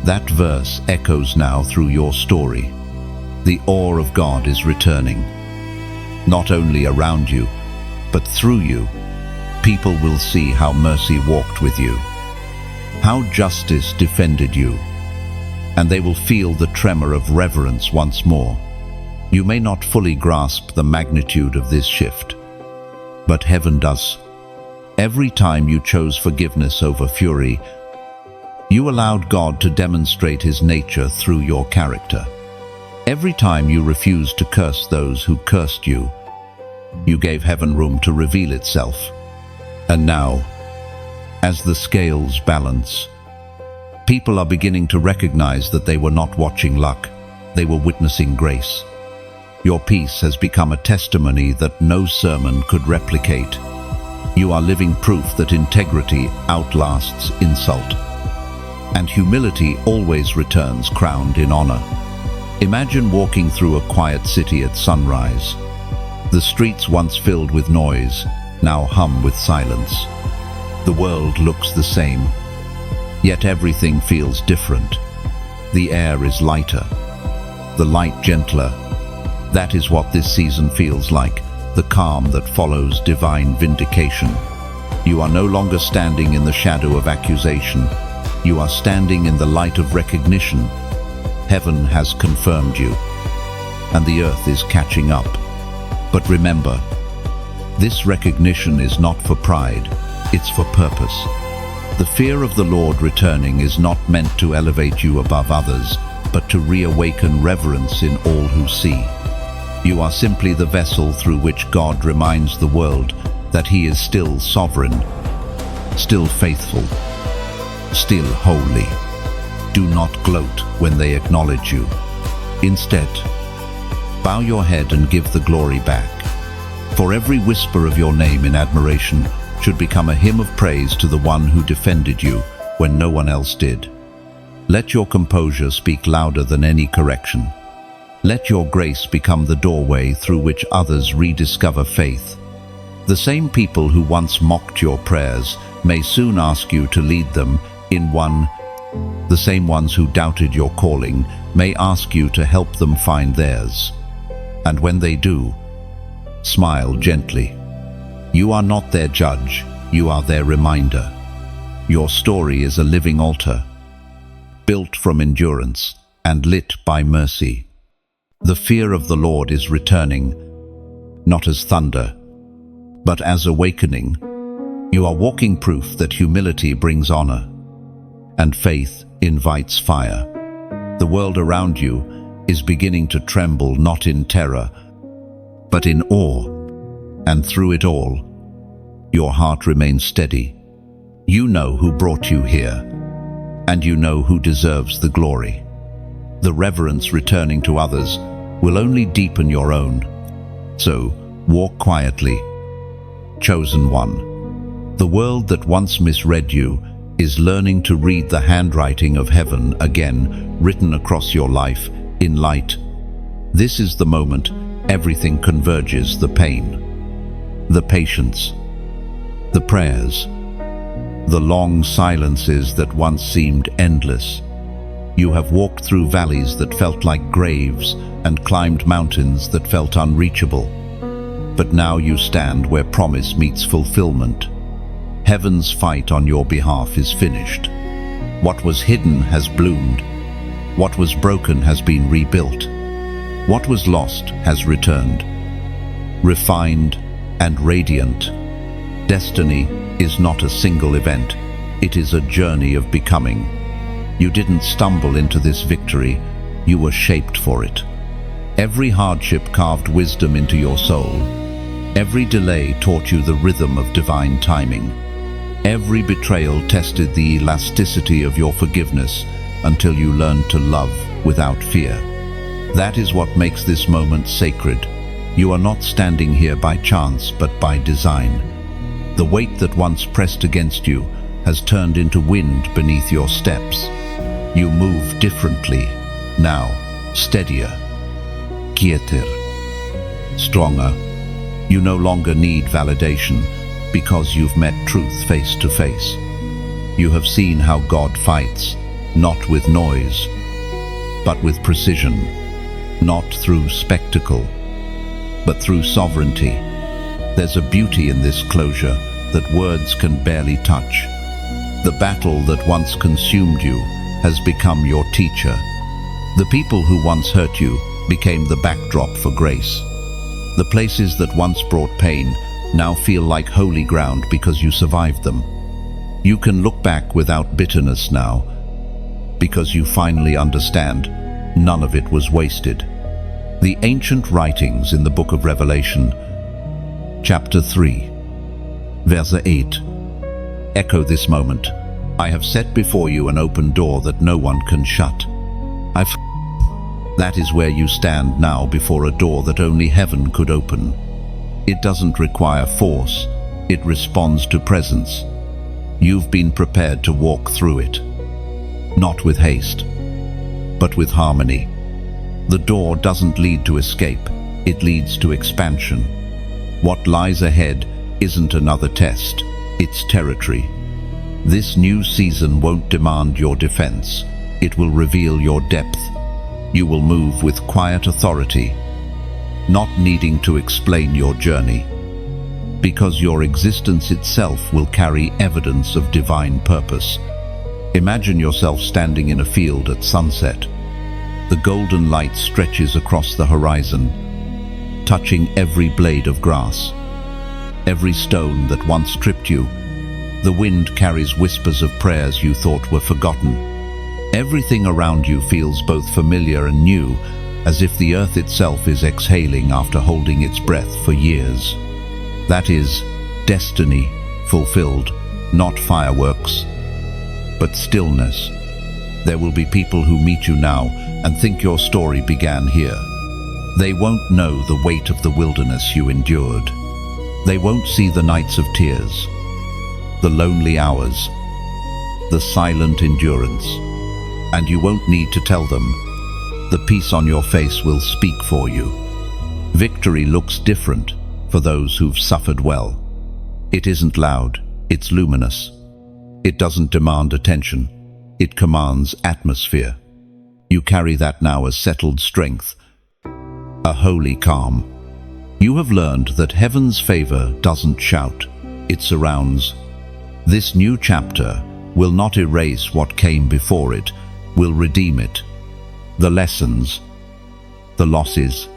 That verse echoes now through your story. The awe of God is returning. Not only around you, but through you. People will see how mercy walked with you, how justice defended you, and they will feel the tremor of reverence once more. You may not fully grasp the magnitude of this shift, but heaven does. Every time you chose forgiveness over fury, you allowed God to demonstrate his nature through your character. Every time you refused to curse those who cursed you, you gave heaven room to reveal itself. And now, as the scales balance, people are beginning to recognize that they were not watching luck, they were witnessing grace. Your peace has become a testimony that no sermon could replicate. You are living proof that integrity outlasts insult, and humility always returns crowned in honor. Imagine walking through a quiet city at sunrise. The streets once filled with noise, now hum with silence. The world looks the same, yet everything feels different. The air is lighter, the light gentler. That is what this season feels like, the calm that follows divine vindication. You are no longer standing in the shadow of accusation. You are standing in the light of recognition. Heaven has confirmed you, and the earth is catching up. But remember, this recognition is not for pride, it's for purpose. The fear of the Lord returning is not meant to elevate you above others, but to reawaken reverence in all who see. You are simply the vessel through which God reminds the world that he is still sovereign, still faithful, still holy. Do not gloat when they acknowledge you. Instead, bow your head and give the glory back. For every whisper of your name in admiration should become a hymn of praise to the one who defended you when no one else did. Let your composure speak louder than any correction. Let your grace become the doorway through which others rediscover faith. The same people who once mocked your prayers may soon ask you to lead them in one. The same ones who doubted your calling may ask you to help them find theirs. And when they do, smile gently. You are not their judge, you are their reminder. Your story is a living altar, built from endurance and lit by mercy. The fear of the Lord is returning, not as thunder, but as awakening. You are walking proof that humility brings honor, and faith invites fire. The world around you is beginning to tremble not in terror, but in awe, and through it all, your heart remains steady. You know who brought you here, and you know who deserves the glory. The reverence returning to others will only deepen your own. So, walk quietly. Chosen one. The world that once misread you is learning to read the handwriting of heaven again, written across your life in light. This is the moment everything converges: the pain, the patience, the prayers, the long silences that once seemed endless. You have walked through valleys that felt like graves and climbed mountains that felt unreachable. But now you stand where promise meets fulfillment. Heaven's fight on your behalf is finished. What was hidden has bloomed. What was broken has been rebuilt. What was lost has returned. Refined and radiant. Destiny is not a single event. It is a journey of becoming. You didn't stumble into this victory. You were shaped for it. Every hardship carved wisdom into your soul. Every delay taught you the rhythm of divine timing. Every betrayal tested the elasticity of your forgiveness until you learned to love without fear. That is what makes this moment sacred. You are not standing here by chance, but by design. The weight that once pressed against you has turned into wind beneath your steps. You move differently, now steadier, quieter, stronger. You no longer need validation because you've met truth face to face. You have seen how God fights, not with noise, but with precision, not through spectacle, but through sovereignty. There's a beauty in this closure that words can barely touch. The battle that once consumed you has become your teacher. The people who once hurt you became the backdrop for grace. The places that once brought pain now feel like holy ground because you survived them. You can look back without bitterness now, because you finally understand none of it was wasted. The ancient writings in the book of Revelation, chapter 3, verse 8, echo this moment. I have set before you an open door that no one can shut. That is where you stand now, before a door that only heaven could open. It doesn't require force, it responds to presence. You've been prepared to walk through it. Not with haste, but with harmony. The door doesn't lead to escape, it leads to expansion. What lies ahead isn't another test, it's territory. This new season won't demand your defense, it will reveal your depth. You will move with quiet authority, not needing to explain your journey, because your existence itself will carry evidence of divine purpose. Imagine yourself standing in a field at sunset. The golden light stretches across the horizon, touching every blade of grass, every stone that once tripped you. The wind carries whispers of prayers you thought were forgotten. Everything around you feels both familiar and new, as if the earth itself is exhaling after holding its breath for years. That is destiny fulfilled, not fireworks, but stillness. There will be people who meet you now and think your story began here. They won't know the weight of the wilderness you endured. They won't see the nights of tears, the lonely hours, the silent endurance. And you won't need to tell them. The peace on your face will speak for you. Victory looks different for those who've suffered well. It isn't loud, it's luminous. It doesn't demand attention, it commands atmosphere. You carry that now as settled strength, a holy calm. You have learned that heaven's favor doesn't shout, it surrounds. This new chapter will not erase what came before it, will redeem it. The lessons, the losses,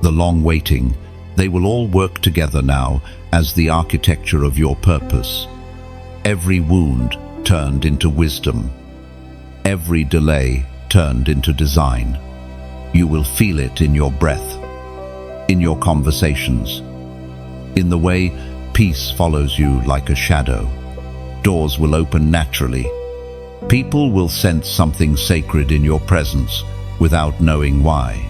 the long waiting, they will all work together now as the architecture of your purpose. Every wound turned into wisdom. Every delay turned into design. You will feel it in your breath, in your conversations, in the way peace follows you like a shadow. Doors will open naturally. People will sense something sacred in your presence, without knowing why.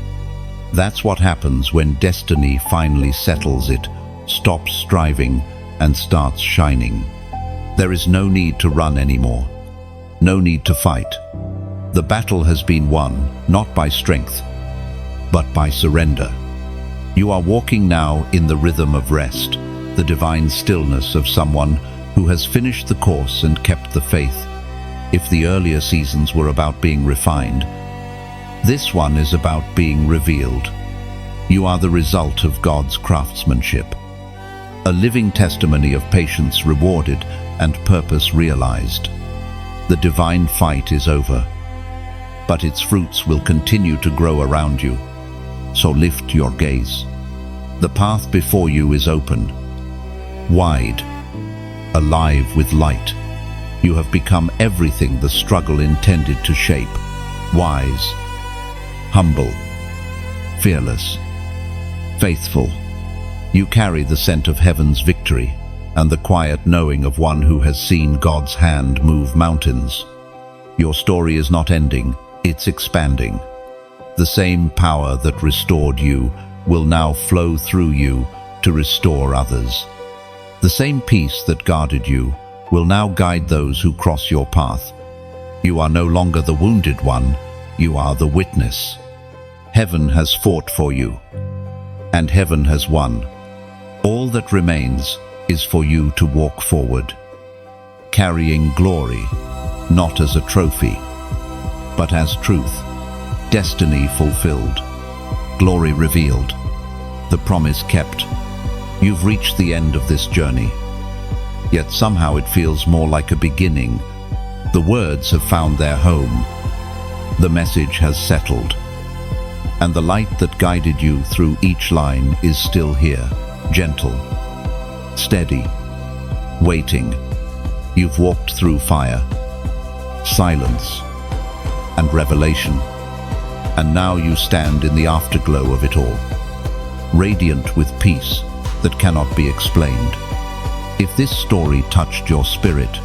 That's what happens when destiny finally settles it, stops striving, and starts shining. There is no need to run anymore. No need to fight. The battle has been won, not by strength, but by surrender. You are walking now in the rhythm of rest, the divine stillness of someone who has finished the course and kept the faith. If the earlier seasons were about being refined, this one is about being revealed. You are the result of God's craftsmanship, a living testimony of patience rewarded and purpose realized. The divine fight is over, but its fruits will continue to grow around you. So lift your gaze. The path before you is open, wide, alive with light. You have become everything the struggle intended to shape: wise, humble, fearless, faithful. You carry the scent of heaven's victory and the quiet knowing of one who has seen God's hand move mountains. Your story is not ending, it's expanding. The same power that restored you will now flow through you to restore others. The same peace that guarded you will now guide those who cross your path. You are no longer the wounded one, you are the witness. Heaven has fought for you, and heaven has won. All that remains is for you to walk forward, carrying glory, not as a trophy, but as truth, destiny fulfilled, glory revealed, the promise kept. You've reached the end of this journey, yet somehow it feels more like a beginning. The words have found their home, the message has settled, and the light that guided you through each line is still here, gentle, steady, waiting. You've walked through fire, silence, and revelation, and now you stand in the afterglow of it all, radiant with peace that cannot be explained. If this story touched your spirit,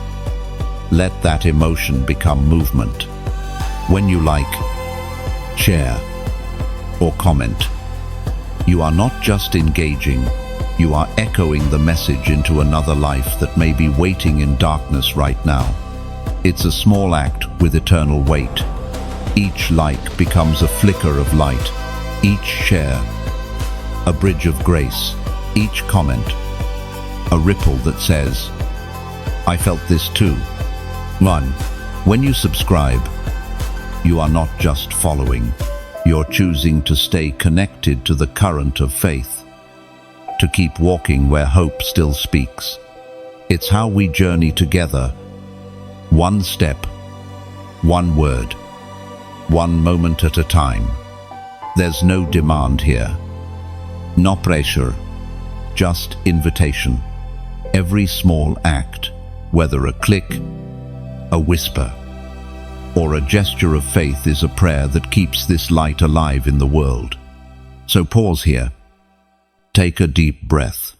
let that emotion become movement. When you like, share, or comment, you are not just engaging, you are echoing the message into another life that may be waiting in darkness right now. It's a small act with eternal weight. Each like becomes a flicker of light, each share a bridge of grace, each comment a ripple that says, I felt this too. 1. When you subscribe, you are not just following, you're choosing to stay connected to the current of faith, to keep walking where hope still speaks. It's how we journey together, one step, one word, one moment at a time. There's no demand here, no pressure, just invitation. Every small act, whether a click, a whisper, or a gesture of faith, is a prayer that keeps this light alive in the world. So pause here, take a deep breath,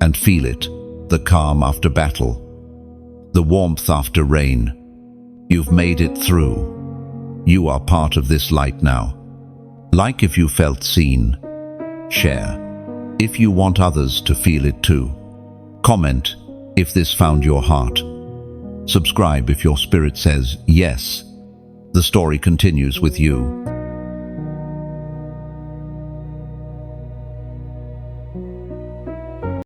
and feel it, the calm after battle, the warmth after rain. You've made it through. You are part of this light now. Like if you felt seen, share if you want others to feel it too. Comment if this found your heart. Subscribe if your spirit says yes. The story continues with you.